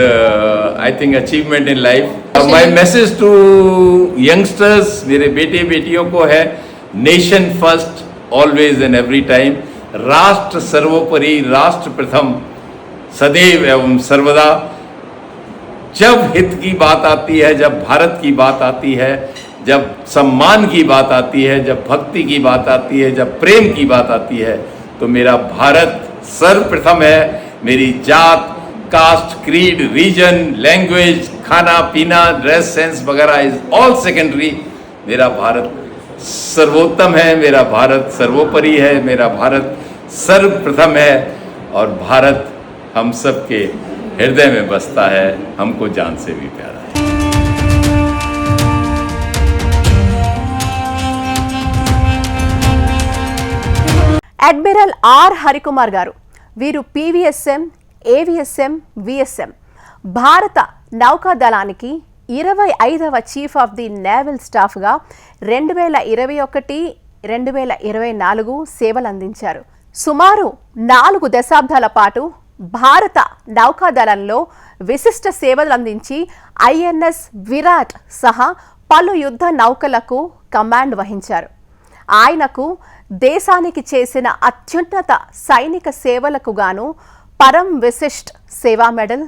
I think achievement in life. My message to youngsters, मेरे बेटे बेटियों को है, nation first always and every time, राष्ट्र सर्वोपरि, राष्ट्र प्रथम, सदैव एवं सर्वदा जब हित की बात आती है, जब भारत की बात आती है, जब सम्मान की बात आती है, जब भक्ति की बात आती है, जब प्रेम की बात आती है, तो मेरा भारत सर्वप्रथम है। मेरी जात, कास्ट, क्रीड, रीजन, लैंग्वेज, खाना पीना, ड्रेस सेंस वगैरह इज ऑल सेकेंडरी। मेरा भारत सर्वोत्तम है, मेरा भारत सर्वोपरि है, मेरा भारत सर्वप्रथम है, और भारत हम सब के हृदय में बसता है, हमको जान से भी प्यारा है। అడ్మిరల్ ఆర్ హరికుమార్ గారు, వీరు పీవీఎస్ఎం, ఏవిఎస్ఎం, విఎస్ఎం భారత నౌకాదళానికి 25వ చీఫ్ ఆఫ్ ది నేవల్ స్టాఫ్గా 2021-2024 సేవలందించారు. సుమారు 4 దశాబ్దాల పాటు భారత నౌకాదళంలో విశిష్ట సేవలందించి ఐఎన్ఎస్ విరాట్ సహా పలు యుద్ధ నౌకలకు కమాండ్ వహించారు. ఆయనకు దేశానికి చేసిన అత్యున్నత సైనిక సేవలకు గాను పరం విశిష్ట్ సేవా మెడల్,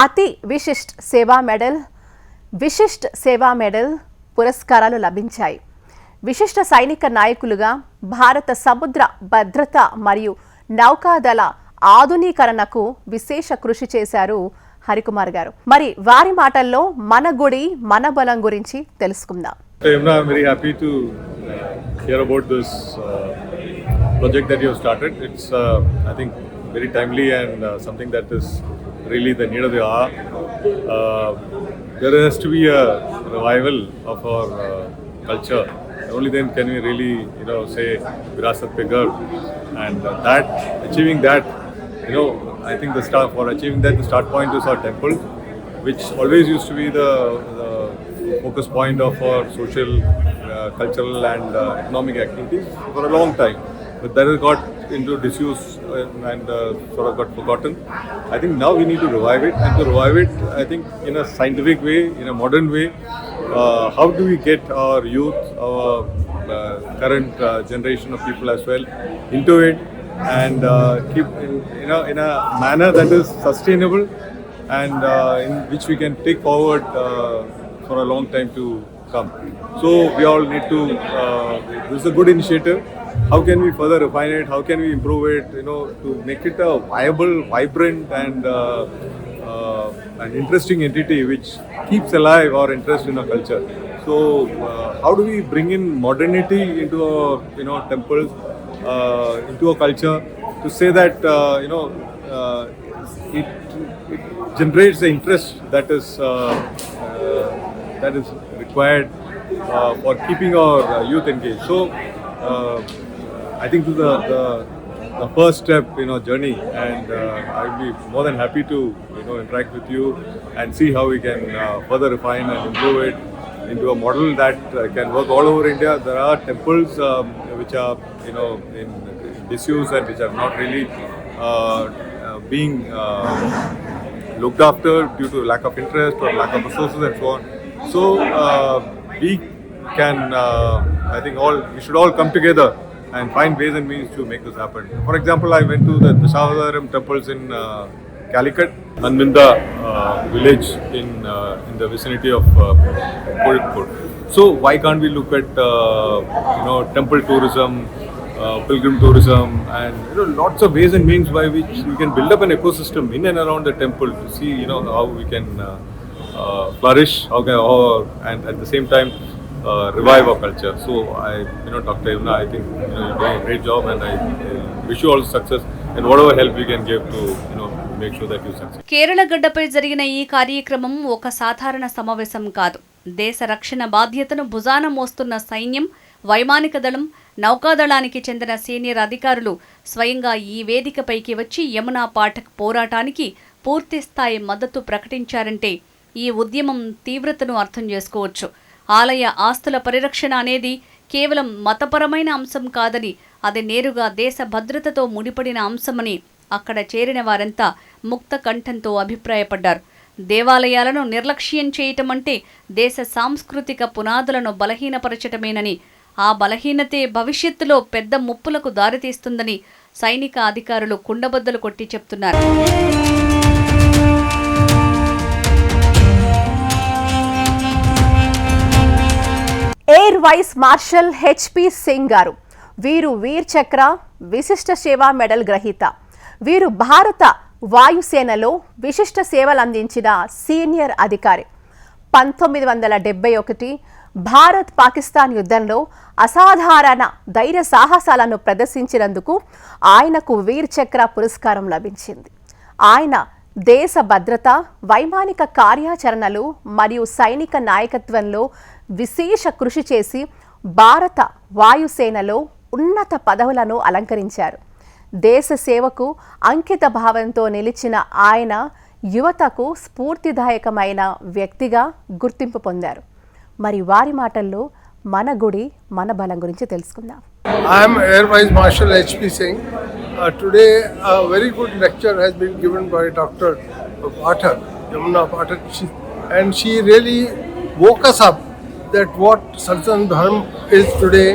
అతి విశిష్ట్ సేవా మెడల్, విశిష్ట్ సేవా మెడల్ పురస్కారాలు లభించాయి. విశిష్ట సైనిక నాయకులుగా భారత సముద్ర భద్రత మరియు నౌకాదళ ఆధునీకరణకు విశేష కృషి చేశారు హరికుమార్ గారు. మరి వారి మాటల్లో మన గుడి మన బలం గురించి తెలుసుకుందాం. Yamuna, I'm very happy to hear about this project that you have started. It's, I think, very timely and something that is really the need of the hour. There has to be a revival of our culture. Only then can we really, say Virasat Pe Garv. And achieving that, I think for achieving that, the start point is our temple, which always used to be the focus point of our social, cultural and economic activities for a long time. But that has got into disuse and sort of got forgotten. I think now we need to revive it, and to revive it, I think in a scientific way, in a modern way. How do we get our youth, our current generation of people as well into it, and keep in a manner that is sustainable and in which we can take forward for a long time to come. So we all need to, this is a good initiative. How can we further refine it? How can we improve it, to make it a viable, vibrant and an interesting entity which keeps alive our interest in our culture. So how do we bring in modernity into our, temples, into our culture, to say that, it generates the interest that is required for keeping our youth engaged. So I think this is the first step in our journey, and I'll be more than happy to interact with you and see how we can further refine and improve it into a model that can work all over India. There are temples which are in disuse and which are not really being looked after due to lack of interest or lack of resources and so on. So we can, I think we should all come together and find ways and means to make this happen. For example, I went to the Dashavaram temples in Calicut, Anminda village in the vicinity of Kozhikode. So why can't we look at temple tourism, pilgrim tourism, and lots of ways and means by which we can build up an ecosystem in and around the temple to see how we can flourish, and at the same time revive our culture. So Dr. Yamuna, I think you're doing a great job, and I wish you all success and whatever help we can give to make sure that you succeed. Kerala గడ్డపై జరిగిన ఈ కార్యక్రమం ఒక సాధారణ సమావేశం కాదు. దేశ రక్షణ బాధ్యతను భుజాన మోస్తున్న సైన్యం, వైమానిక దళం, నౌకాదళానికి చెందిన సీనియర్ అధికారులు స్వయంగా ఈ వేదికపైకి వచ్చి యమునా పాఠక్ పోరాటానికి పూర్తిస్థాయి మద్దతు ప్రకటించారంటే ఈ ఉద్యమం తీవ్రతను అర్థం చేసుకోవచ్చు. ఆలయ ఆస్తుల పరిరక్షణ అనేది కేవలం మతపరమైన అంశం కాదని, అది నేరుగా దేశ భద్రతతో ముడిపడిన అంశమని అక్కడ చేరిన వారంతా ముక్త కంఠంతో అభిప్రాయపడ్డారు. దేవాలయాలను నిర్లక్ష్యం చేయటం అంటే దేశ సాంస్కృతిక పునాదులను బలహీనపరచటమేనని ఆ బలహీనతే భవిష్యత్తులో పెద్ద ముప్పులకు దారితీస్తుందని సైనిక అధికారులు కుండబద్దలు కొట్టి చెప్తున్నారు. Air vice marshal HP Singh గారు వీరు వీర్ చక్ర విశిష్ట సేవా మెడల్ గ్రహీత. వీరు భారత వాయుసేనలో విశిష్ట సేవలు అందించిన సీనియర్ అధికారి. 1971 భారత్ పాకిస్తాన్ యుద్ధంలో అసాధారణ ధైర్య సాహసాలను ప్రదర్శించినందుకు ఆయనకు వీర్ చక్ర పురస్కారం లభించింది. ఆయన దేశ భద్రత, వైమానిక కార్యాచరణలు మరియు సైనిక నాయకత్వంలో విశేష కృషి చేసి భారత వాయుసేనలో ఉన్నత పదవులను అలంకరించారు. దేశ సేవకు అంకిత భావంతో నిలిచిన ఆయన యువతకు స్ఫూర్తిదాయకమైన వ్యక్తిగా గుర్తింపు పొందారు. మరి వారి మాటల్లో మన గుడి మన బలం గురించి తెలుసుకుందాం. I am Air Vice Marshal H.P. Singh. Today a very good lecture has been given by Dr. Pathak, Yamuna Pathak, and she really woke us up that what Sanatan Dharma is today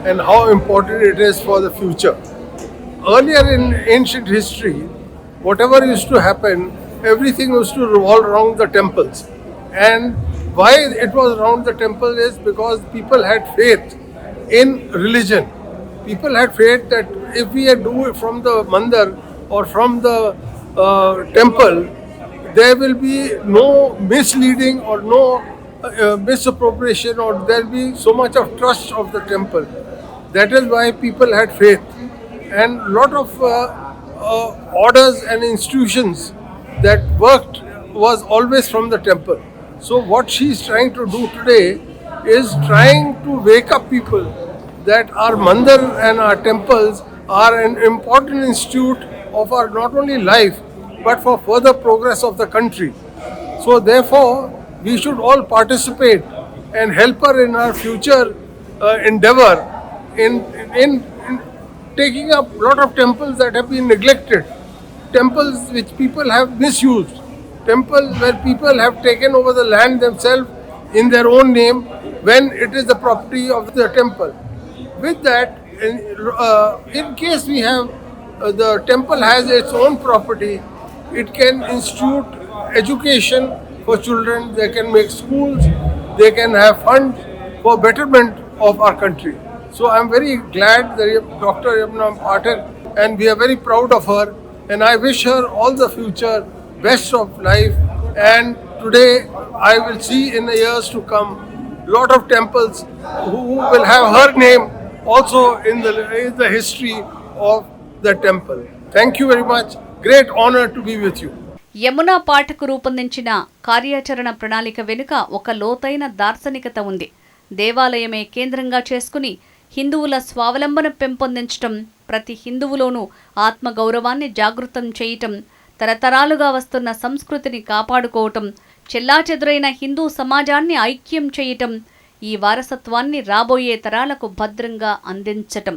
and how important it is for the future. Earlier in ancient history, whatever used to happen, everything used to revolve around the temples. And why it was around the temple is because people had faith in religion. People had faith that if we do it from the mandir or from the temple, there will be no misleading or no misappropriation, or there will be so much of trust of the temple. That is why people had faith. And lot of orders and institutions that worked was always from the temple. So what she is trying to do today is trying to wake up people that our mandir and our temples are an important institute of our not only life but for further progress of the country. So therefore we should all participate and help her in our future endeavor in taking up a lot of temples that have been neglected, temples which people have misused, temples where people have taken over the land themselves in their own name when it is the property of the temple. With that, in case we have the temple has its own property, it can institute education for children, they can make schools, they can have funds for betterment of our country. So I am very glad that Dr. Yamuna Pathak, and we are very proud of her, and I wish her all the future best of life. And today I will see in the years to come lot of temples who will have her name also in the history of the temple. Thank you very much. Great honor to be with you. Yamuna Pathak రూపొందించిన కార్యాచరణ ప్రణాళిక వెనుక ఒక లోతైన దార్శనికత ఉంది. దేవాలయమే కేంద్రంగా చేసుకుని హిందువుల స్వావలంబన పెంపొందించటం, ప్రతి హిందువులోనూ ఆత్మగౌరవాన్ని జాగృతం చేయటం, తరతరాలుగా వస్తున్న సంస్కృతిని కాపాడుకోవటం, చెల్లాచెదురైన హిందూ సమాజాన్ని ఐక్యం చేయటం, ఈ వారసత్వాన్ని రాబోయే తరాలకు భద్రంగా అందించటం.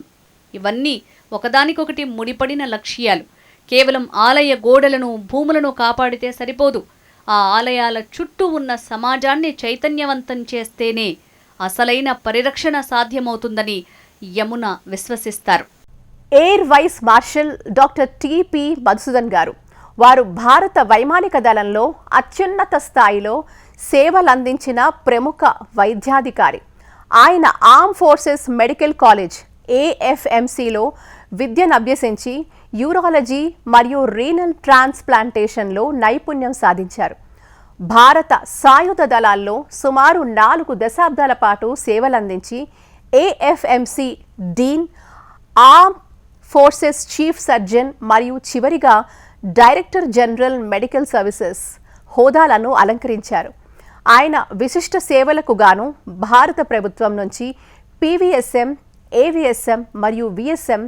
ఇవన్నీ ఒకదానికొకటి ముడిపడిన లక్ష్యాలు. కేవలం ఆలయ గోడలను, భూములను కాపాడితే సరిపోదు. ఆ ఆలయాల చుట్టూ ఉన్న సమాజాన్ని చైతన్యవంతం చేస్తేనే అసలైన పరిరక్షణ సాధ్యమవుతుందని యమున విశ్వసిస్తారు. Air vice marshal doctor TP Madhusudan గారు వారు భారత వైమానిక దళంలో అత్యున్నత స్థాయిలో సేవలందించిన ప్రముఖ వైద్యాధికారి. ఆయన ఆర్మ్ ఫోర్సెస్ మెడికల్ కాలేజ్ AFMCలో విద్యను అభ్యసించి యూరాలజీ మరియు రీనల్ ట్రాన్స్ప్లాంటేషన్లో నైపుణ్యం సాధించారు. భారత సాయుధ దళాల్లో సుమారు 4 దశాబ్దాల పాటు సేవలందించి AFMC dean, arm forces chief surgeon మరియు చివరిగా డైరెక్టర్ జనరల్ మెడికల్ సర్వీసెస్ హోదాలను అలంకరించారు. ఆయన విశిష్ట సేవలకు గాను భారత ప్రభుత్వం నుంచి PVSM, AVSM మరియు VSM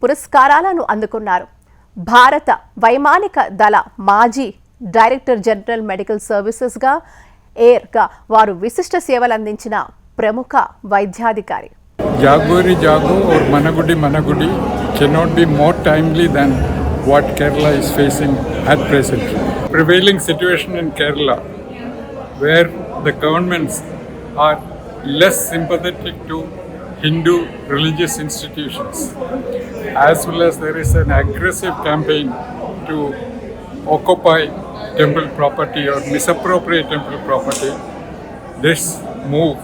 పురస్కారాలను అందుకున్నారు. భారత వైమానిక దళ మాజీ డైరెక్టర్ జనరల్ మెడికల్ సర్వీసెస్గా ఎయిర్గా వారు విశిష్ట సేవలందించిన ప్రముఖ వైద్యాధికారి. Jagori Jago or Managudi Managudi cannot be more timely than what Kerala is facing at present. Prevailing situation in Kerala, where the governments are less sympathetic to Hindu religious institutions, as well as there is an aggressive campaign to occupy temple property or misappropriate temple property. This move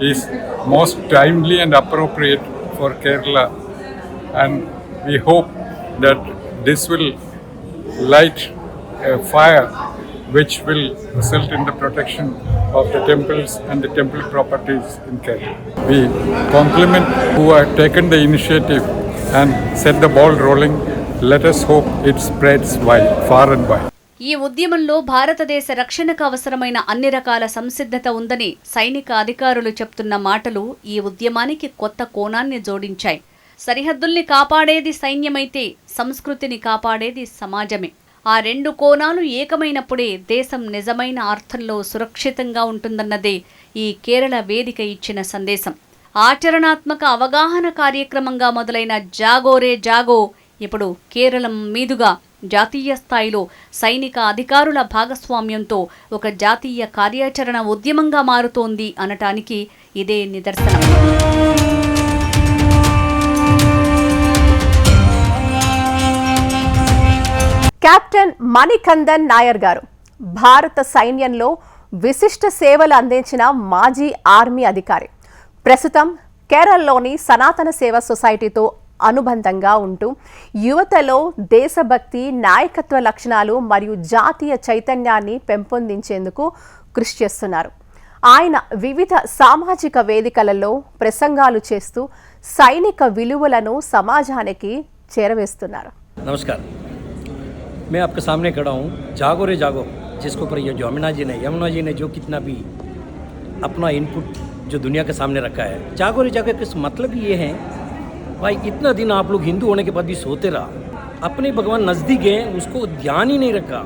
is most timely and appropriate for Kerala, and we hope that this will light a fire which will result in the protection of the temples and the temple properties in Kerala. We compliment who have taken the initiative and set the ball rolling. Let us hope it spreads wide, far and wide. ఈ ఉద్యమంలో భారతదేశ రక్షణకు అవసరమైన అన్ని రకాల సంసిద్ధత ఉందని సైనిక అధికారులు చెప్తున్న మాటలు ఈ ఉద్యమానికి కొత్త కోణాన్ని జోడించాయి. సరిహద్దుల్ని కాపాడేది సైన్యమైతే సంస్కృతిని కాపాడేది సమాజమే. ఆ రెండు కోణాలు ఏకమైనప్పుడే దేశం నిజమైన అర్థంలో సురక్షితంగా ఉంటుందన్నదే ఈ కేరళ వేదిక ఇచ్చిన సందేశం. ఆచరణాత్మక అవగాహన కార్యక్రమంగా మొదలైన జాగోరే జాగో ఇప్పుడు కేరళం మీదుగా జాతీయ స్థాయిలో సైనిక అధికారుల భాగస్వామ్యంతో ఒక జాతీయ కార్యాచరణ ఉద్యమంగా మారుతోంది అనటానికి ఇదే నిదర్శనం. కెప్టెన్ మణికందన్ నాయర్ గారు భారత సైన్యంలో విశిష్ట సేవలు అందించిన మాజీ ఆర్మీ అధికారి. ప్రస్తుతం కేరళలోని సనాతన సేవా సొసైటీతో అనుబంధంగా ఉంటూ యువతలో దేశభక్తి, నాయకత్వ లక్షణాలు మరియు జాతీయ చైతన్యాన్ని పెంపొందించేందుకు కృషి చేస్తున్నారు. ఆయన వివిధ సామాజిక వేదికలలో ప్రసంగాలు చేస్తూ సైనిక విలువలను సమాజానికి చేరవేస్తున్నారు. नमस्कार, मैं आपके सामने खड़ा हूँ जागो रे जागो, जिसके ऊपर ये जो यमुना जी ने जो कितना भी अपना इनपुट जो दुनिया के सामने रखा है. जागो रे जागो का मतलब ये है भाई, इतना दिन आप लोग हिंदू होने के बाद भी सोते रहा, अपने भगवान नज़दीक हैं उसको ध्यान ही नहीं रखा.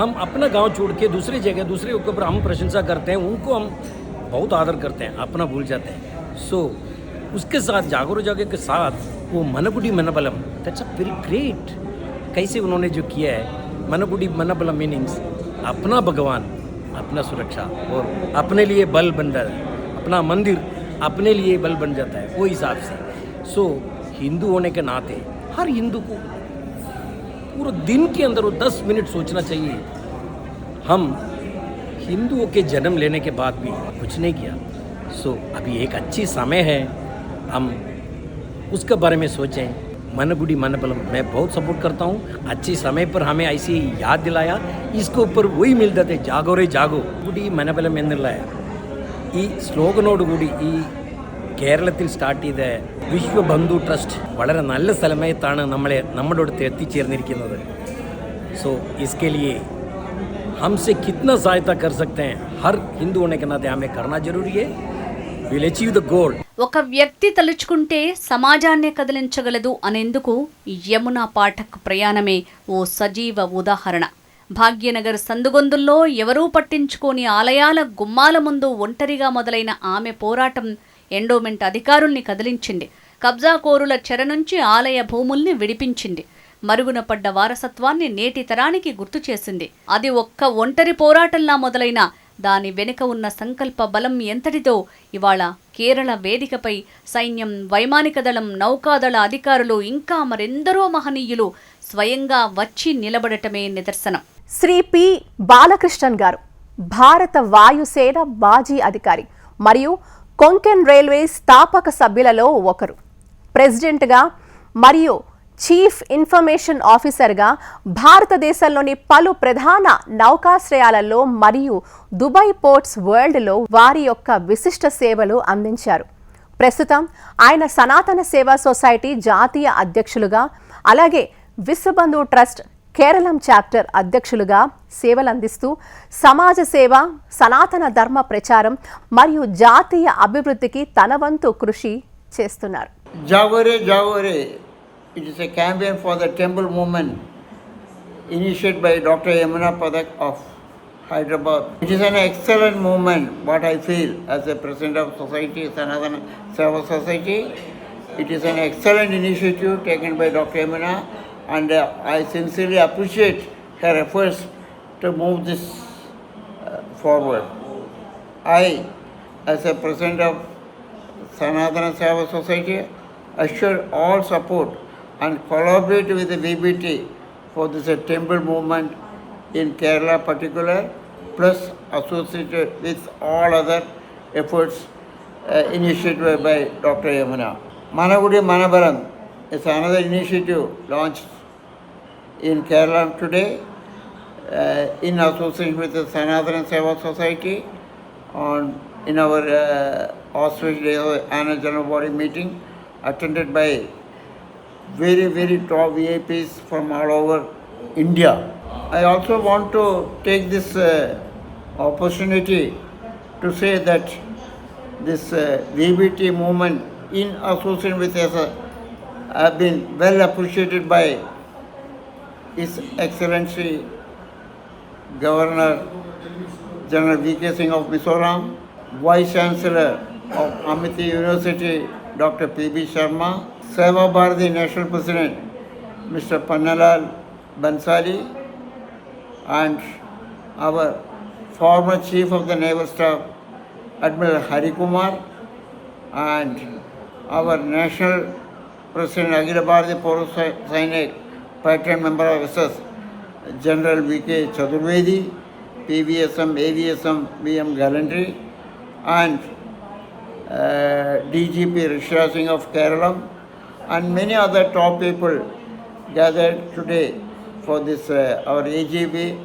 हम अपना गांव छोड़ के दूसरी जगह दूसरे के ऊपर हम प्रशंसा करते हैं, उनको हम बहुत आदर करते हैं, अपना भूल जाते हैं. सो उसके साथ जागो रे जागो के साथ वो मनगुडी मनबलम, दैट्स अ वेरी ग्रेट. कैसे उन्होंने जो किया है मनगुडी मनबलम मीनिंग्स अपना भगवान, अपना सुरक्षा और अपने लिए बल बन जाता है, अपना मंदिर अपने लिए बल बन जाता है, वो हिसाब से. सो हिंदू होने के नाते हर हिंदू को पूरे दिन के अंदर वो 10 मिनट सोचना चाहिए, हम हिंदुओं के जन्म लेने के बाद भी कुछ नहीं किया. सो अभी एक अच्छी समय है, हम उसके बारे में सोचें. मनगुडी मनबलम मैं बहुत सपोर्ट करता हूँ. अच्छे समय पर हमें ऐसे याद दिलाया, इसके ऊपर वही मिलते थे जागो रे जागो गुडी मनबलम എന്നുള്ള ഈ സ്ലോഗനോടുകൂടി ഈ കേരളത്തിൽ സ്റ്റാർട്ട് ചെയ്ത വിശ്വബന്ധു ട്രസ്റ്റ് വളരെ നല്ല സ്ഥലമായിട്ടാണ് നമ്മുടെ അടുത്ത് എത്തിച്ചേർന്നിരിക്കുന്നത്. सो इसके लिए हमसे कितना सहायता कर सकते हैं, हर हिंदू होने के नाते हमें करना जरूरी है. We'll achieve the goal. ఒక వ్యక్తి తలుచుకుంటే సమాజాన్నే కదిలించగలదు అనేందుకు యమునా పాఠక్ ప్రయాణమే ఓ సజీవ ఉదాహరణ. భాగ్యనగర్ సందుగొందుల్లో ఎవరూ పట్టించుకోని ఆలయాల గుమ్మాల ముందు ఒంటరిగా మొదలైన ఆమె పోరాటం ఎండోమెంట్ అధికారుల్ని కదిలించింది. కబ్జాకోరుల చెర నుంచి ఆలయ భూముల్ని విడిపించింది. మరుగున పడ్డ వారసత్వాన్ని నేటి తరానికి గుర్తు చేసింది. అది ఒక్క ఒంటరి పోరాటంలా మొదలైన దాని వెనుక ఉన్న సంకల్ప బలం ఎంతటిదో ఇవాళ కేరళ వేదికపై సైన్యం, వైమానిక దళం, నౌకాదళ అధికారులు ఇంకా మరెందరో మహనీయులు స్వయంగా వచ్చి నిలబడటమే నిదర్శనం. శ్రీ పి బాలకృష్ణన్ గారు భారత వాయుసేన మాజీ అధికారి మరియు కొంకన్ రైల్వే స్థాపక సభ్యులలో ఒకరు. ప్రెసిడెంట్గా మరియు చీఫ్ ఇన్ఫర్మేషన్ ఆఫీసర్గా భారతదేశంలోని పలు ప్రధాన నౌకాశ్రయాలలో మరియు దుబాయ్ పోర్ట్స్ వరల్డ్లో వారి యొక్క విశిష్ట సేవలు అందించారు. ప్రస్తుతం ఆయన సనాతన సేవా సొసైటీ జాతీయ అధ్యక్షులుగా, అలాగే విశ్వబంధు ట్రస్ట్ కేరళం చాప్టర్ అధ్యక్షులుగా సేవలందిస్తూ సమాజ సేవ, సనాతన ధర్మ ప్రచారం మరియు జాతీయ అభివృద్ధికి తన వంతు కృషి చేస్తున్నారు. జాగోరే జాగోరే, it is a campaign for the temple movement initiated by Dr. Yamuna Padak of Hyderabad. It is an excellent movement, what I feel as a president of society, Sanatana Seva Society. It is an excellent initiative taken by Dr. Yamuna, and I sincerely appreciate her efforts to move this forward. I, as a president of Sanatana Seva Society assure all support and collaborate with the VBT for this temple movement in Kerala particular, plus associated with all other efforts initiated by Dr. Yamuna. Managudi Manabaram is another initiative launched in Kerala today in association with the Sanatana Seva Society in our auspicious annual general body meeting attended by very top VIPs from all over India. I also want to take this opportunity to say that this VBT movement in association with us have been well appreciated by His Excellency Governor General V.K. Singh of Mizoram, Vice Chancellor of Amity University Dr. P.B. Sharma, Seva Bharati National President Mr. Pannalal Bansali, and our former Chief of the Naval Staff Admiral Hari Kumar, and our National President Akhila Bharati Polo Sainik, Patron Member of SS General V.K. Chaturvedi, PVSM, AVSM, VM Gallantry, and DGP Rishra Singh of Kerala, and many other top people gathered today for this our AGB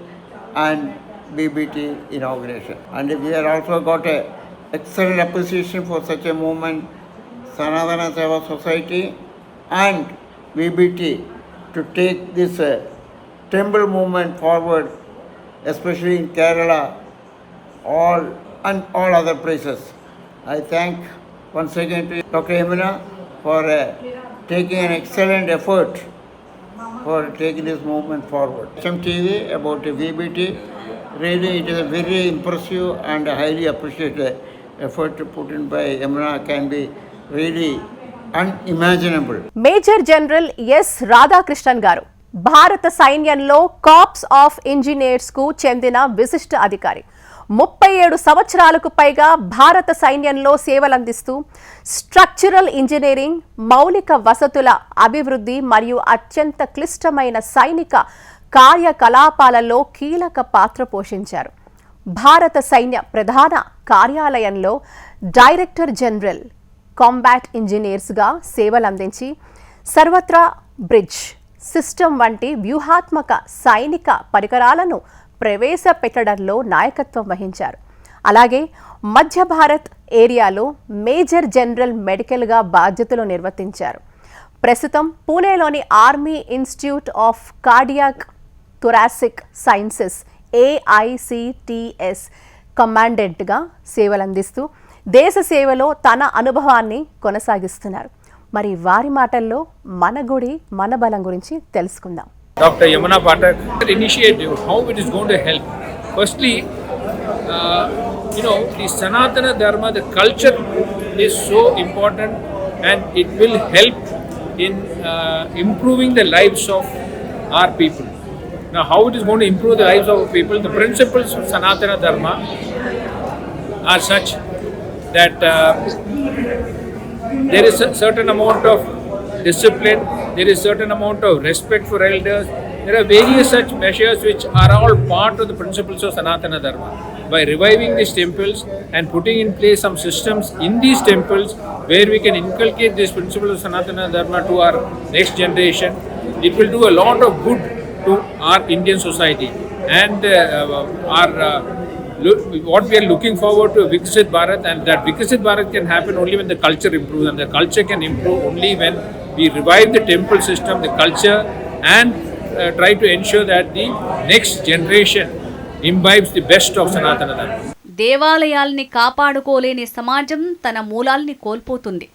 and BBT inauguration. And we have also got a excellent appreciation for such a movement, Sanatana Seva Society and BBT, to take this temple movement forward, especially in Kerala, all other places. I thank once again to Dr. Yamuna for taking an excellent effort for taking this movement forward. HMTV about VBT, really it is a very impressive and highly appreciated effort put in by Yamuna, can be really unimaginable. Major general yes Radhakrishnan గారు భారత సైన్యంలో corps of engineers కు చెందిన విశిష్ట అధికారి. 37 సంవత్సరాలకు పైగా భారత సైన్యంలో సేవలందిస్తూ స్ట్రక్చరల్ ఇంజనీరింగ్, మౌలిక వసతుల అభివృద్ధి మరియు అత్యంత క్లిష్టమైన సైనిక కార్యకలాపాలలో కీలక పాత్ర పోషించారు. భారత సైన్య ప్రధాన కార్యాలయంలో డైరెక్టర్ జనరల్ కాంబాట్ ఇంజనీర్స్గా సేవలందించి సర్వత్రా బ్రిడ్జ్ సిస్టమ్ వంటి వ్యూహాత్మక సైనిక పరికరాలను ప్రవేశపెట్టడంలో నాయకత్వం వహించారు. అలాగే మధ్య భారత్ ఏరియాలో మేజర్ జనరల్ మెడికల్గా బాధ్యతలు నిర్వర్తించారు. ప్రస్తుతం పూణేలోని army institute of cardiac thoracic sciences AICTS కమాండెంట్గా సేవలందిస్తూ దేశ సేవలో తన అనుభవాన్ని కొనసాగిస్తున్నారు. మరి వారి మాటల్లో మన గుడి మన బలం గురించి తెలుసుకుందాం. Dr. Yamuna Pathak initiative, how it is going to help. Firstly, the Sanatana Dharma, the culture is so important, and it will help in improving the lives of our people. Now, how it is going to improve the lives of our people? The principles of Sanatana Dharma are such that there is a certain amount of discipline, there is certain amount of respect for elders. There are various such measures which are all part of the principles of Sanatana Dharma. By reviving these temples and putting in place some systems in these temples where we can inculcate these principles of Sanatana Dharma to our next generation, it will do a lot of good to our Indian society. And what we are looking forward to Viksit Bharat, and that Viksit Bharat can happen only when the culture improves, and the culture can improve only when we revive the temple system, the culture, and try to ensure that the next generation imbibes the best of Sanatana Dharma. దేవాలయాల్ని కాపాడుకోలేని సమాజం తన మూలాల్ని కోల్పోతుంది.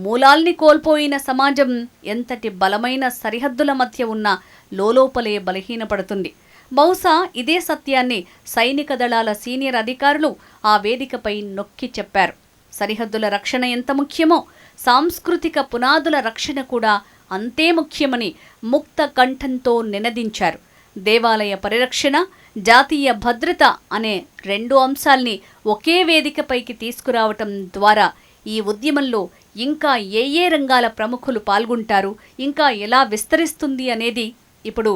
మూలాల్ని కోల్పోయిన సమాజం ఎంతటి బలమైన సరిహద్దుల మధ్య ఉన్న లోలోపలే బలహీనపడుతుంది. బహుశా ఇదే సత్యాన్ని సైనిక దళాల సీనియర్ అధికారులు ఆ వేదికపై నొక్కి చెప్పారు. సరిహద్దుల రక్షణ ఎంత ముఖ్యమో సాంస్కృతిక పునాదుల రక్షణ కూడా అంతే ముఖ్యమని ముక్త కంఠంతో నినదించారు. దేవాలయ పరిరక్షణ, జాతీయ భద్రత అనే రెండు అంశాల్ని ఒకే వేదికపైకి తీసుకురావటం ద్వారా ఈ ఉద్యమంలో ఇంకా ఏ రంగాల ప్రముఖులు పాల్గొంటారు, ఇంకా ఎలా విస్తరిస్తుంది అనేది ఇప్పుడు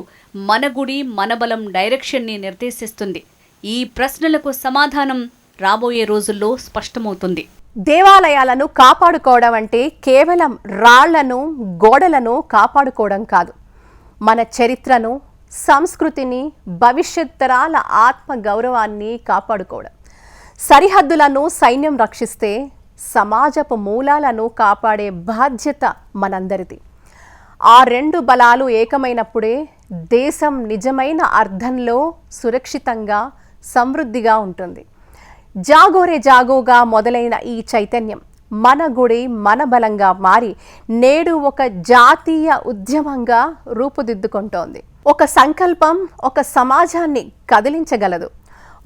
మన గుడి మన బలం డైరెక్షన్ని నిర్దేశిస్తుంది. ఈ ప్రశ్నలకు సమాధానం రాబోయే రోజుల్లో స్పష్టమవుతుంది. దేవాలయాలను కాపాడుకోవడం అంటే కేవలం రాళ్లను గోడలను కాపాడుకోవడం కాదు, మన చరిత్రను, సంస్కృతిని, భవిష్యత్ తరాల ఆత్మ గౌరవాన్ని కాపాడుకోవడం. సరిహద్దులను సైన్యం రక్షిస్తే సమాజపు మూలాలను కాపాడే బాధ్యత మనందరిది. ఆ రెండు బలాలు ఏకమైనప్పుడే దేశం నిజమైన అర్థంలో సురక్షితంగా, సమృద్ధిగా ఉంటుంది. జాగోరే జాగోగా మొదలైన ఈ చైతన్యం మన గుడి మన బలంగా మారి నేడు ఒక జాతీయ ఉద్యమంగా రూపుదిద్దుకుంటోంది. ఒక సంకల్పం ఒక సమాజాన్ని కదిలించగలదు,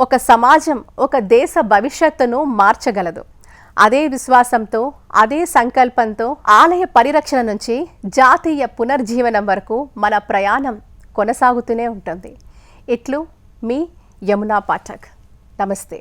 ఒక సమాజం ఒక దేశ భవిష్యత్తును మార్చగలదు. అదే విశ్వాసంతో, అదే సంకల్పంతో ఆలయ పరిరక్షణ నుంచి జాతీయ పునర్జీవనం వరకు మన ప్రయాణం కొనసాగుతూనే ఉంటుంది. ఇట్లు మీ యమునా పాఠక్. నమస్తే.